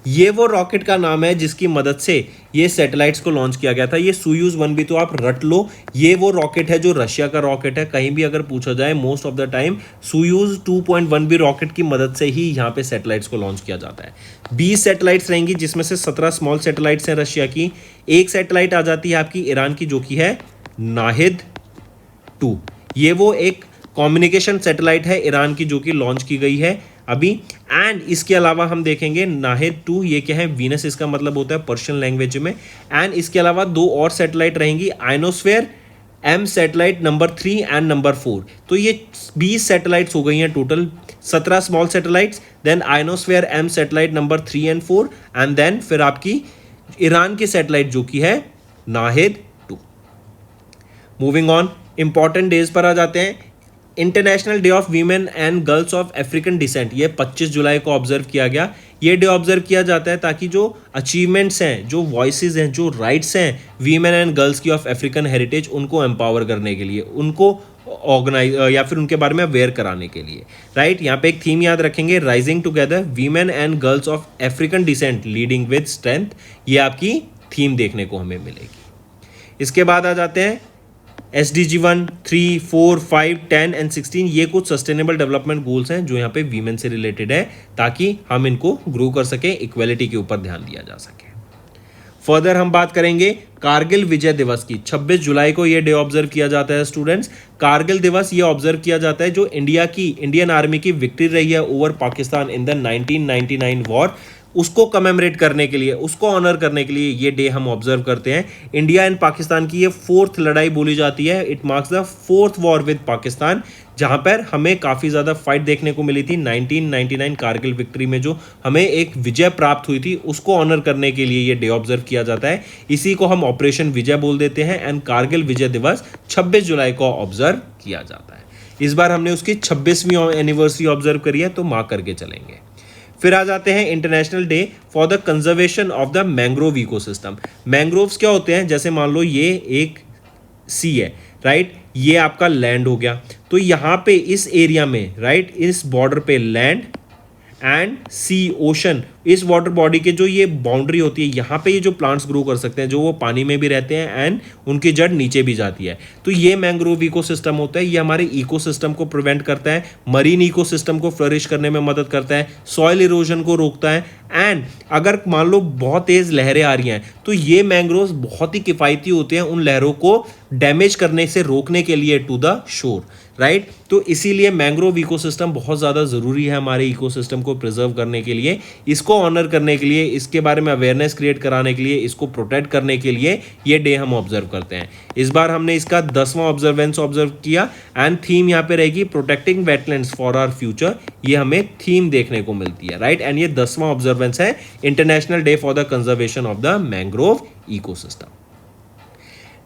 S1: ये वो रॉकेट का नाम है जिसकी मदद से ये सैटेलाइट्स को लॉन्च किया गया था। ये सोयूज 1B तो आप रट लो, ये वो रॉकेट है जो रशिया का रॉकेट है। कहीं भी अगर पूछा जाए most of the time Soyuz 2.1B rocket की मदद से ही यहाँ पे सैटेलाइट्स को लॉन्च किया जाता है। 20 सैटेलाइट्स रहेंगी, जिसमें से 17 स्मॉल सैटेलाइट्स हैं रशिया की। एक सैटेलाइट आ जाती है आपकी ईरान की, जो कि है नाहिद 2। ये वो एक कम्युनिकेशन सैटेलाइट है ईरान की, जो कि लॉन्च की गई है अभी। एंड इसके अलावा हम देखेंगे नाहिद 2, ये क्या है, वीनस इसका मतलब होता है पर्शियन लैंग्वेज में। एंड इसके अलावा 2 और सैटेलाइट रहेंगी, ionosphere M satellite number 3 and number 4। तो ये 20 सैटेलाइट्स हो गई हैं total, 17 small satellites, then ionosphere M satellite number 3 and 4, and then फिर आपकी ईरान की सैटेलाइट जो कि है Nahid 2। Moving on, important days पर आ जाते हैं। International Day of Women and girls of African Descent, ये 25 जुलाई को ऑब्जर्व किया गया। ये डे ऑब्जर्व किया जाता है ताकि जो अचीवमेंट्स हैं, जो वॉइसेस हैं, जो राइट्स हैं वीमेन एंड गर्ल्स की ऑफ अफ्रीकन हेरिटेज, उनको एम्पावर करने के लिए, उनको ऑर्गेनाइज या फिर उनके बारे में अवेयर कराने के लिए, राइट। यहाँ पे एक थीम याद रखेंगे, rising together women and girls of African descent leading with strength. ये आपकी थीम देखने को हमें मिलेगी। इसके बाद आ जाते हैं SDG 1, 3, 4, 5, 10 एंड 16। ये कुछ सस्टेनेबल डेवलपमेंट गोल्स हैं जो यहाँ पे वीमेन से रिलेटेड है, ताकि हम इनको ग्रो कर सकें, इक्वेलिटी के ऊपर ध्यान दिया जा सके। फर्दर हम बात करेंगे कारगिल विजय दिवस की। 26 जुलाई को ये डे ऑब्जर्व किया जाता है स्टूडेंट्स। कारगिल दिवस ये ऑब्जर्व किया जाता है जो इंडियन आर्मी की विक्ट्री रही है over Pakistan in the 1999 war, उसको कमेमोरेट करने के लिए, उसको ऑनर करने के लिए ये डे हम ऑब्जर्व करते हैं। इंडिया एंड पाकिस्तान की ये 4th लड़ाई बोली जाती है। It marks the 4th war with Pakistan, जहां पर हमें काफ़ी ज़्यादा फाइट देखने को मिली थी। 1999 कारगिल विक्ट्री में जो हमें एक विजय प्राप्त हुई थी, उसको ऑनर करने के लिए ये डे ऑब्जर्व किया जाता है। इसी को हम ऑपरेशन विजय बोल देते हैं। एंड कारगिल विजय दिवस 26 जुलाई को ऑब्जर्व किया जाता है। इस बार हमने उसकी 26वीं एनिवर्सरी ऑब्जर्व करी है, तो मार्क करके चलेंगे। फिर आ जाते हैं International day for the conservation of the mangrove ecosystem. Mangroves क्या होते हैं, जैसे मान लो ये एक सी है, राइट, ये आपका लैंड हो गया। तो यहाँ पे इस एरिया में, राइट, इस बॉर्डर पे लैंड एंड सी, ओशन, इस वाटर बॉडी के जो ये बाउंड्री होती है, यहाँ पे ये जो प्लांट्स ग्रो कर सकते हैं, जो वो पानी में भी रहते हैं एंड उनकी जड़ नीचे भी जाती है। तो ये मैंग्रोव इकोसिस्टम होता है। ये हमारे इकोसिस्टम को प्रिवेंट करता है, मरीन इकोसिस्टम को फ्लरिश करने में मदद करता है, सॉइल इरोजन को रोकता है। एंड अगर मान लो बहुत तेज लहरें आ रही हैं, तो ये मैंग्रोव्स बहुत ही किफ़ायती होते हैं उन लहरों को डैमेज करने से रोकने के लिए टू द शोर, राइट। तो इसीलिए मैंग्रोव इकोसिस्टम बहुत ज़्यादा ज़रूरी है हमारे इकोसिस्टम को प्रिजर्व करने के लिए, इसको ऑनर करने के लिए, इसके बारे में अवेयरनेस क्रिएट कराने के लिए, इसको प्रोटेक्ट करने के लिए ये डे हम ऑब्जर्व करते हैं। इस बार हमने इसका 10वां ऑब्जर्वेंस ऑब्जर्व किया। एंड थीम यहाँ पे रहेगी protecting wetlands for our future. ये हमें थीम देखने को मिलती है, राइट। एंड ये 10वां ऑब्जर्वेंस है international day for the conservation of the mangrove ecosystem.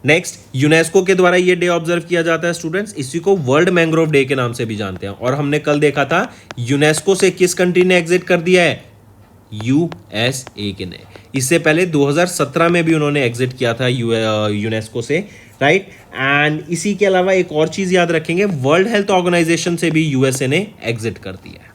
S1: Next, UNESCO के द्वारा ये डे ऑब्जर्व किया जाता है स्टूडेंट्स, इसी को वर्ल्ड मैंग्रोव डे के नाम से भी जानते हैं। और हमने कल देखा था यूनेस्को से किस कंट्री ने एग्जिट कर दिया है, यूएसए के ने। इससे पहले 2017 में भी उन्होंने एग्जिट किया था यूनेस्को से, राइट। एंड इसी के अलावा एक और चीज याद रखेंगे, वर्ल्ड हेल्थ ऑर्गेनाइजेशन से भी यूएसए ने एग्जिट कर दिया है।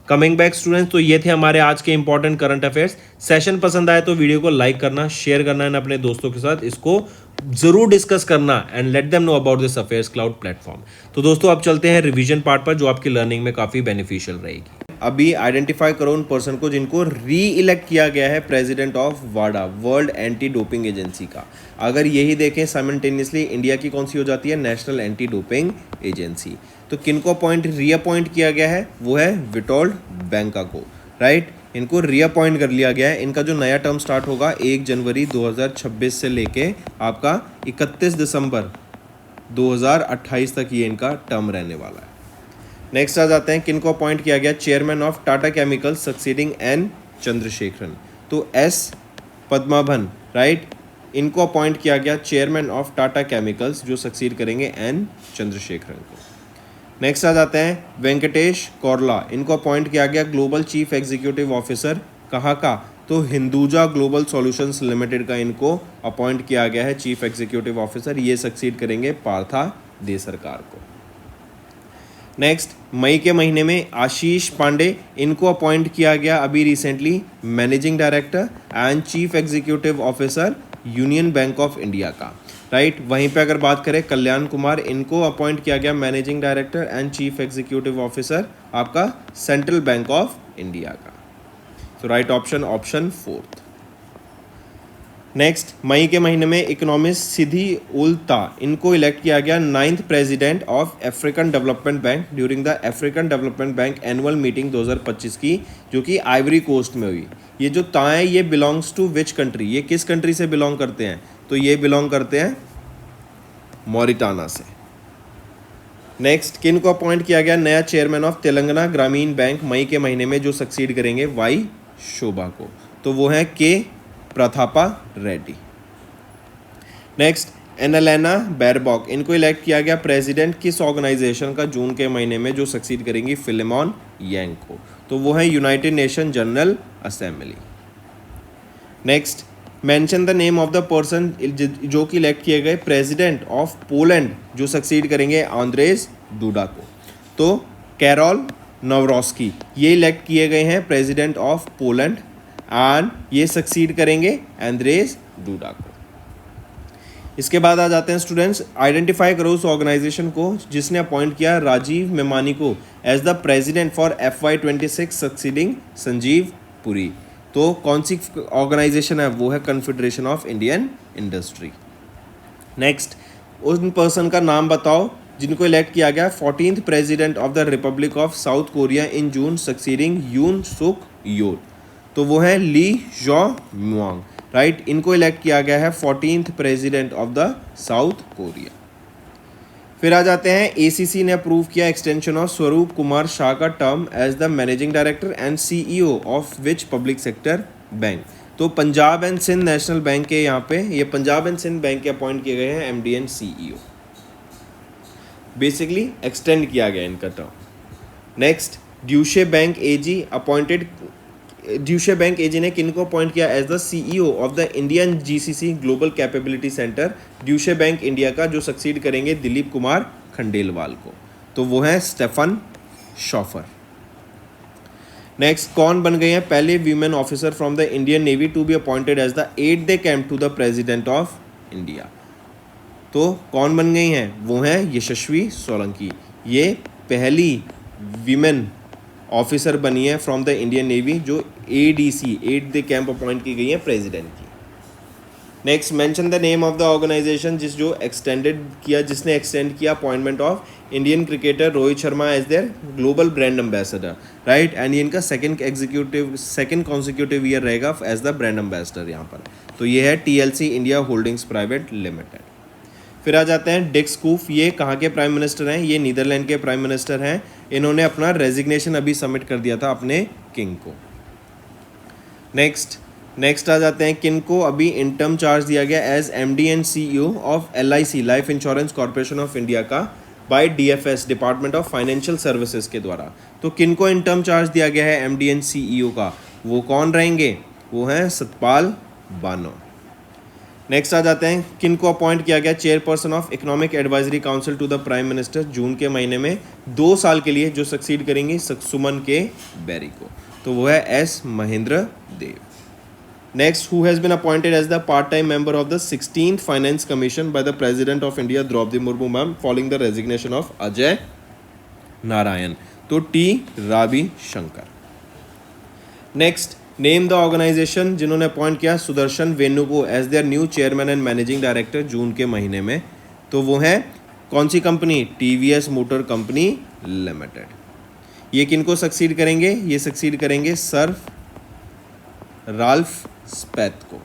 S1: कमिंग बैक स्टूडेंट्स, तो ये थे हमारे आज के इंपॉर्टेंट करंट अफेयर्स। सेशन पसंद आए तो वीडियो को लाइक करना, शेयर करना एंड अपने दोस्तों के साथ इसको जरूर डिस्कस करना and let them know about this affairs cloud platform. तो दोस्तों अब चलते हैं रिवीजन पार्ट पर, जो आपकी लर्निंग में काफी बेनिफिशियल रहेगी। अभी आइडेंटिफाई करो उन पर्सन को जिनको री इलेक्ट किया गया है president of Wada, world anti doping agency का। अगर यही देखें साइमल्टेनियसली, इंडिया की कौन सी हो जाती है, नेशनल एंटी डोपिंग एजेंसी। तो किनको अपॉइंट रीअपॉइंट किया गया है, वो है विटोल्ड बैंका को, राइट। इनको रीअपॉइंट कर लिया गया है। इनका जो नया टर्म स्टार्ट होगा 1 जनवरी 2026 से लेके आपका 31 दिसंबर 2028 तक ये इनका टर्म रहने वाला है। नेक्स्ट आ जाते हैं, किनको अपॉइंट किया गया chairman of Tata chemicals succeeding N Chandrasekaran. तो एस पद्माभन, राइट, इनको अपॉइंट किया गया चेयरमैन ऑफ टाटा केमिकल्स, जो सक्सीड करेंगे एन चंद्रशेखरन को। नेक्स्ट आ जाते हैं वेंकटेश कोरला, इनको अपॉइंट किया गया ग्लोबल चीफ एग्जीक्यूटिव ऑफिसर, कहाँ का, तो हिंदुजा ग्लोबल सॉल्यूशंस लिमिटेड का इनको अपॉइंट किया गया है चीफ एग्जीक्यूटिव ऑफिसर। ये सक्सीड करेंगे पार्था दे सरकार को। नेक्स्ट, मई के महीने में आशीष पांडे, इनको अपॉइंट किया गया अभी recently managing director and chief executive officer union bank of India का, राइट। वहीं पे अगर बात करें कल्याण कुमार, इनको अपॉइंट किया गया managing director and chief executive officer आपका सेंट्रल बैंक ऑफ इंडिया का। तो राइट ऑप्शन, ऑप्शन 4। नेक्स्ट, मई के महीने में इकोनॉमिस्ट सिद्धि उल्ता, इनको इलेक्ट किया गया 9th president of African development bank during the African development bank annual meeting 2025 की, जो कि आइवरी कोस्ट में हुई। ये जो ताएं, ये बिलोंग्स टू विच कंट्री, ये किस कंट्री से बिलोंग करते हैं, तो ये बिलोंग करते हैं मॉरिटाना से। नेक्स्ट, किन को अपॉइंट किया गया नया चेयरमैन ऑफ तेलंगाना ग्रामीण बैंक मई के महीने में, जो सक्सीड करेंगे वाई शोभा को, तो वो है के प्रतापा रेड्डी। नेक्स्ट, एनालेना बैरबॉक, इनको इलेक्ट किया गया प्रेसिडेंट किस ऑर्गेनाइजेशन का जून के महीने में, जो सक्सीड करेंगी फिलेमॉन यांग को, तो वो है United nation general assembly. Next, mention the name of the person जो कि इलेक्ट किए गए प्रेसिडेंट ऑफ पोलैंड, जो सक्सीड करेंगे आंद्रेज डूडा को, तो कैरोल नवरोस्की, ये इलेक्ट किए गए हैं प्रेसिडेंट ऑफ पोलैंड एंड ये सक्सीड करेंगे एंद्रेज डूडा को। इसके बाद आ जाते हैं स्टूडेंट्स, आइडेंटिफाई करो उस ऑर्गेनाइजेशन को जिसने अपॉइंट किया राजीव मेमानी को as the president for FY26 succeeding Sanjeev Puri. तो कौन सी ऑर्गेनाइजेशन है, वो है confederation of Indian industry. Next, उन पर्सन का नाम बताओ जिनको इलेक्ट किया गया 14th president of the republic of South Korea in June succeeding Yoon Suk Yeol, तो वो है ली जॉ म्वांग, राइट। इनको इलेक्ट किया गया है 14th president of the South Korea. फिर आ जाते हैं, ACC ने अप्रूव किया एक्सटेंशन ऑफ स्वरूप कुमार शाह का term as the managing director and CEO of which public sector bank, तो Punjab and Sindh national bank के यहाँ पे ये पंजाब एंड सिंध बैंक के अपॉइंट किए गए हैं MD and CEO, basically extend किया गया इनका term. Next, Deutsche bank AG appointed, Deutsche bank AG ने किनको अपॉइंट किया as the CEO of the Indian GCC global capability centre Deutsche bank India का, जो सक्सीड करेंगे दिलीप कुमार खंडेलवाल को, तो वो है स्टेफन शॉफर। नेक्स्ट, कौन बन गए हैं पहले women officer from the Indian navy to be appointed as the aide de camp to the president of India, तो कौन बन गई हैं, वो हैं यशस्वी सोलंकी। ये पहली वीमेन ऑफिसर बनी है फ्रॉम द इंडियन नेवी जो ADC aide de camp appoint की गई है प्रेसिडेंट की। Next, mention the name of the organisation जिसने एक्सटेंड किया appointment of Indian cricketer Rohit Sharma as their global brand ambassador, right. And ये इनका सेकंड कॉन्सिक्यूटिव ईयर रहेगा एज द ब्रांड एम्बेसडर यहाँ पर, तो ये है TLC India holdings private limited. फिर आ जाते हैं डिक स्कूफ, ये कहाँ के प्राइम मिनिस्टर हैं, ये नीदरलैंड के प्राइम मिनिस्टर हैं। इन्होंने अपना रेजिग्नेशन अभी सबमिट कर दिया था अपने किंग को। नेक्स्ट, नेक्स्ट आ जाते हैं, किनको अभी इंटर्म चार्ज दिया गया as MD and CEO of LIC life insurance corporation of India का by DFS department of financial services के द्वारा। तो किनको इंटर्म चार्ज दिया गया है एमडी एंड सीईओ का, वो कौन रहेंगे, वो हैं सतपाल बानो। नेक्स्ट आ जाते हैं, किनको अपॉइंट किया गया chairperson of economic advisory council to the prime minister जून के महीने में 2 साल के लिए, जो सक्सीड करेंगी सुमन के बेरी को, तो वो है S Mahendra Dev. Next, who has been appointed as the part-time member of the 16th Finance Commission by the President of India, Draupadi Murmu ma'am, following the resignation of Ajay Narayan. तो T. Ravi Shankar. Next, name the organization जिन्होंने appoint किया सुदर्शन वेनु को as their new chairman and managing director जून के महीने में, तो वो है कौन सी company, TVS motor company limited. ये किनको सक्सीड करेंगे, ये सक्सीड करेंगे सर राल्फ स्पेथ को।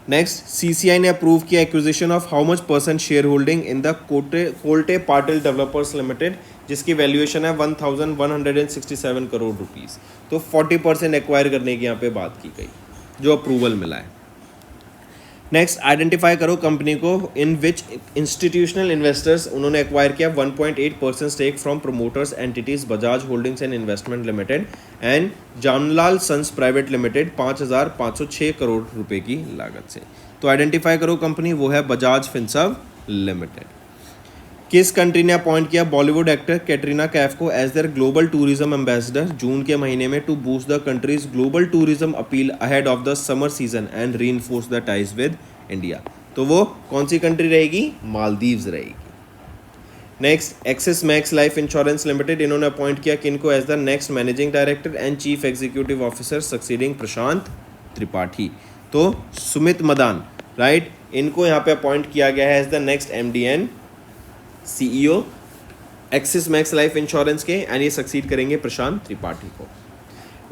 S1: नेक्स्ट, सीसीआई ने अप्रूव किया acquisition of how much percent share holding in the Kolte Patil developers limited, जिसकी वैल्यूएशन है 1167 करोड़ रुपीस। तो 40% एक्वायर करने की यहाँ पे बात की गई, जो अप्रूवल मिला है। नेक्स्ट, आइडेंटिफाई करो कंपनी को इन विच इंस्टीट्यूशनल इन्वेस्टर्स उन्होंने एक्वायर किया 1.8% stake from promoters entities Bajaj holdings and investment limited and Jamnalal sons private limited 5,506 crore रुपए की लागत से। तो आइडेंटिफाई करो कंपनी, वो है बजाज फिनसर्व लिमिटेड। किस कंट्री ने अपॉइंट किया बॉलीवुड एक्टर कैटरीना कैफ को as their global tourism ambassador जून के महीने में to boost the country's global tourism appeal ahead of the summer season and reinforce the ties with India. तो वो कौन सी कंट्री रहेगी, मालदीव्स रहेगी। Next, Axis Max life insurance limited, इन्होंने अपॉइंट किया किनको as the next managing director and chief executive officer succeeding प्रशांत त्रिपाठी। तो सुमित मदान, राइट, इनको यहाँ पे अपॉइंट किया गया है as the next MD and CEO Axis Max life insurance के, एंड ये सक्सीड करेंगे प्रशांत त्रिपाठी को।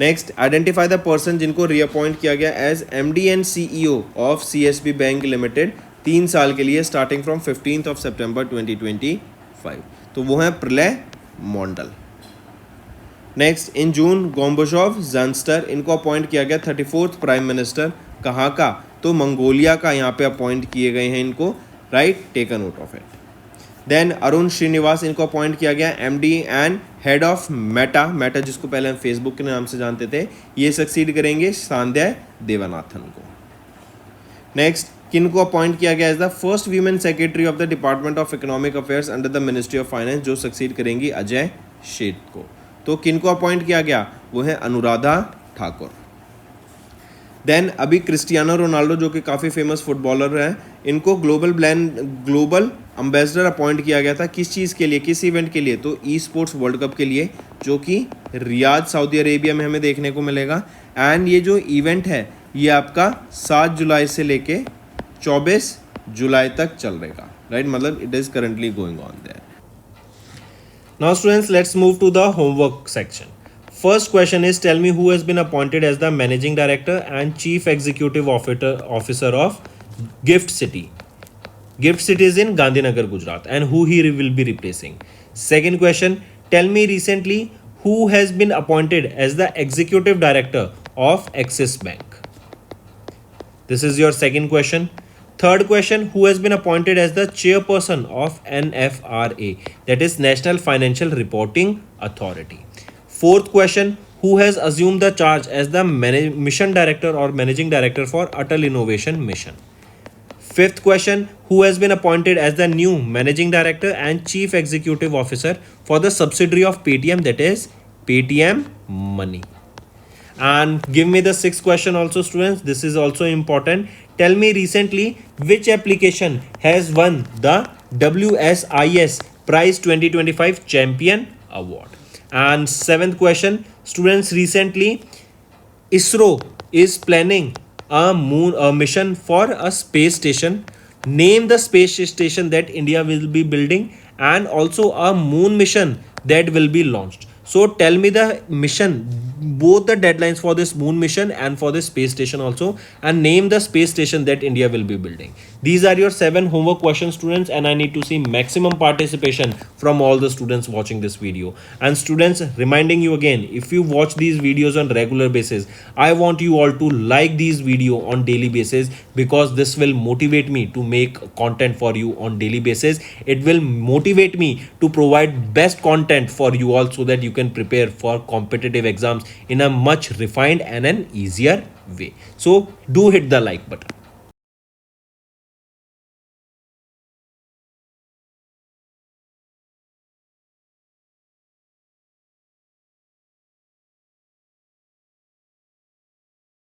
S1: नेक्स्ट, आइडेंटिफाई द पर्सन जिनको रीअपॉइंट किया गया as MD and CEO of CSB bank limited 3 साल के लिए स्टार्टिंग फ्रॉम 15 सितंबर 2025, तो वो है प्रलय मॉन्डल। नेक्स्ट, इन जून गोम्बोशोव जानस्टर, इनको अपॉइंट किया गया 34th प्राइम मिनिस्टर, कहाँ का, तो मंगोलिया का यहाँ पे अपॉइंट किए गए हैं इनको, right, take a note of it. Then Arun Srinivas, इनको अपॉइंट किया गया MD and head of Meta जिसको पहले हम फेसबुक के नाम से जानते थे, ये सक्सीड करेंगे सांध्या देवनाथन को। नेक्स्ट, किनको अपॉइंट किया गया as the first women secretary of the department of economic affairs under the ministry of finance, जो सक्सीड करेंगी अजय शेठ को। तो किनको अपॉइंट किया गया, वो है अनुराधा ठाकुर। देन अभी क्रिस्टियानो रोनाल्डो जो कि काफ़ी फेमस फुटबॉलर हैं, इनको ग्लोबल एम्बेसडर अपॉइंट किया गया था किस चीज़ के लिए, किस इवेंट के लिए, तो ई स्पोर्ट्स वर्ल्ड कप के लिए, जो कि रियाद सऊदी अरेबिया में हमें देखने को मिलेगा। एंड ये जो इवेंट है ये आपका 7 जुलाई से लेके 24 जुलाई तक चल रहेगा, राइट, मतलब it is currently going on there. Now students, let's move to the homework section. First question is, tell me who has been appointed as the managing director and chief executive officer of Gift City. Gift City is in Gandhinagar, Gujarat, and who he will be replacing. Second question, tell me recently who has been appointed as the executive director of Axis Bank. This is your second question. Third question, who has been appointed as the chairperson of NFRA, that is National Financial Reporting Authority. Fourth question, who has assumed the charge as the mission director or managing director for Atal Innovation Mission. Fifth question, who has been appointed as the new managing director and chief executive officer for the subsidiary of Paytm, that is Paytm Money. And give me the sixth question also, students, this is also important. Tell me recently which application has won the WSIS Prize 2025 Champion Award. And seventh question, students, recently ISRO is planning a mission for a space station. Name the space station that India will be building and also a moon mission that will be launched. So tell me the mission both the deadlines for this moon mission and for this space station also, and name the space station that India will be building. These are your 7 homework questions, students, and I need to see maximum participation from all the students watching this video. And students, reminding you again, if you watch these videos on regular basis, I want you all to like these video on daily basis, because this will motivate me to make content for you on daily basis. It will motivate me to provide best content for you all, so that you can prepare for competitive exams in a much refined and an easier way. So do hit the like button.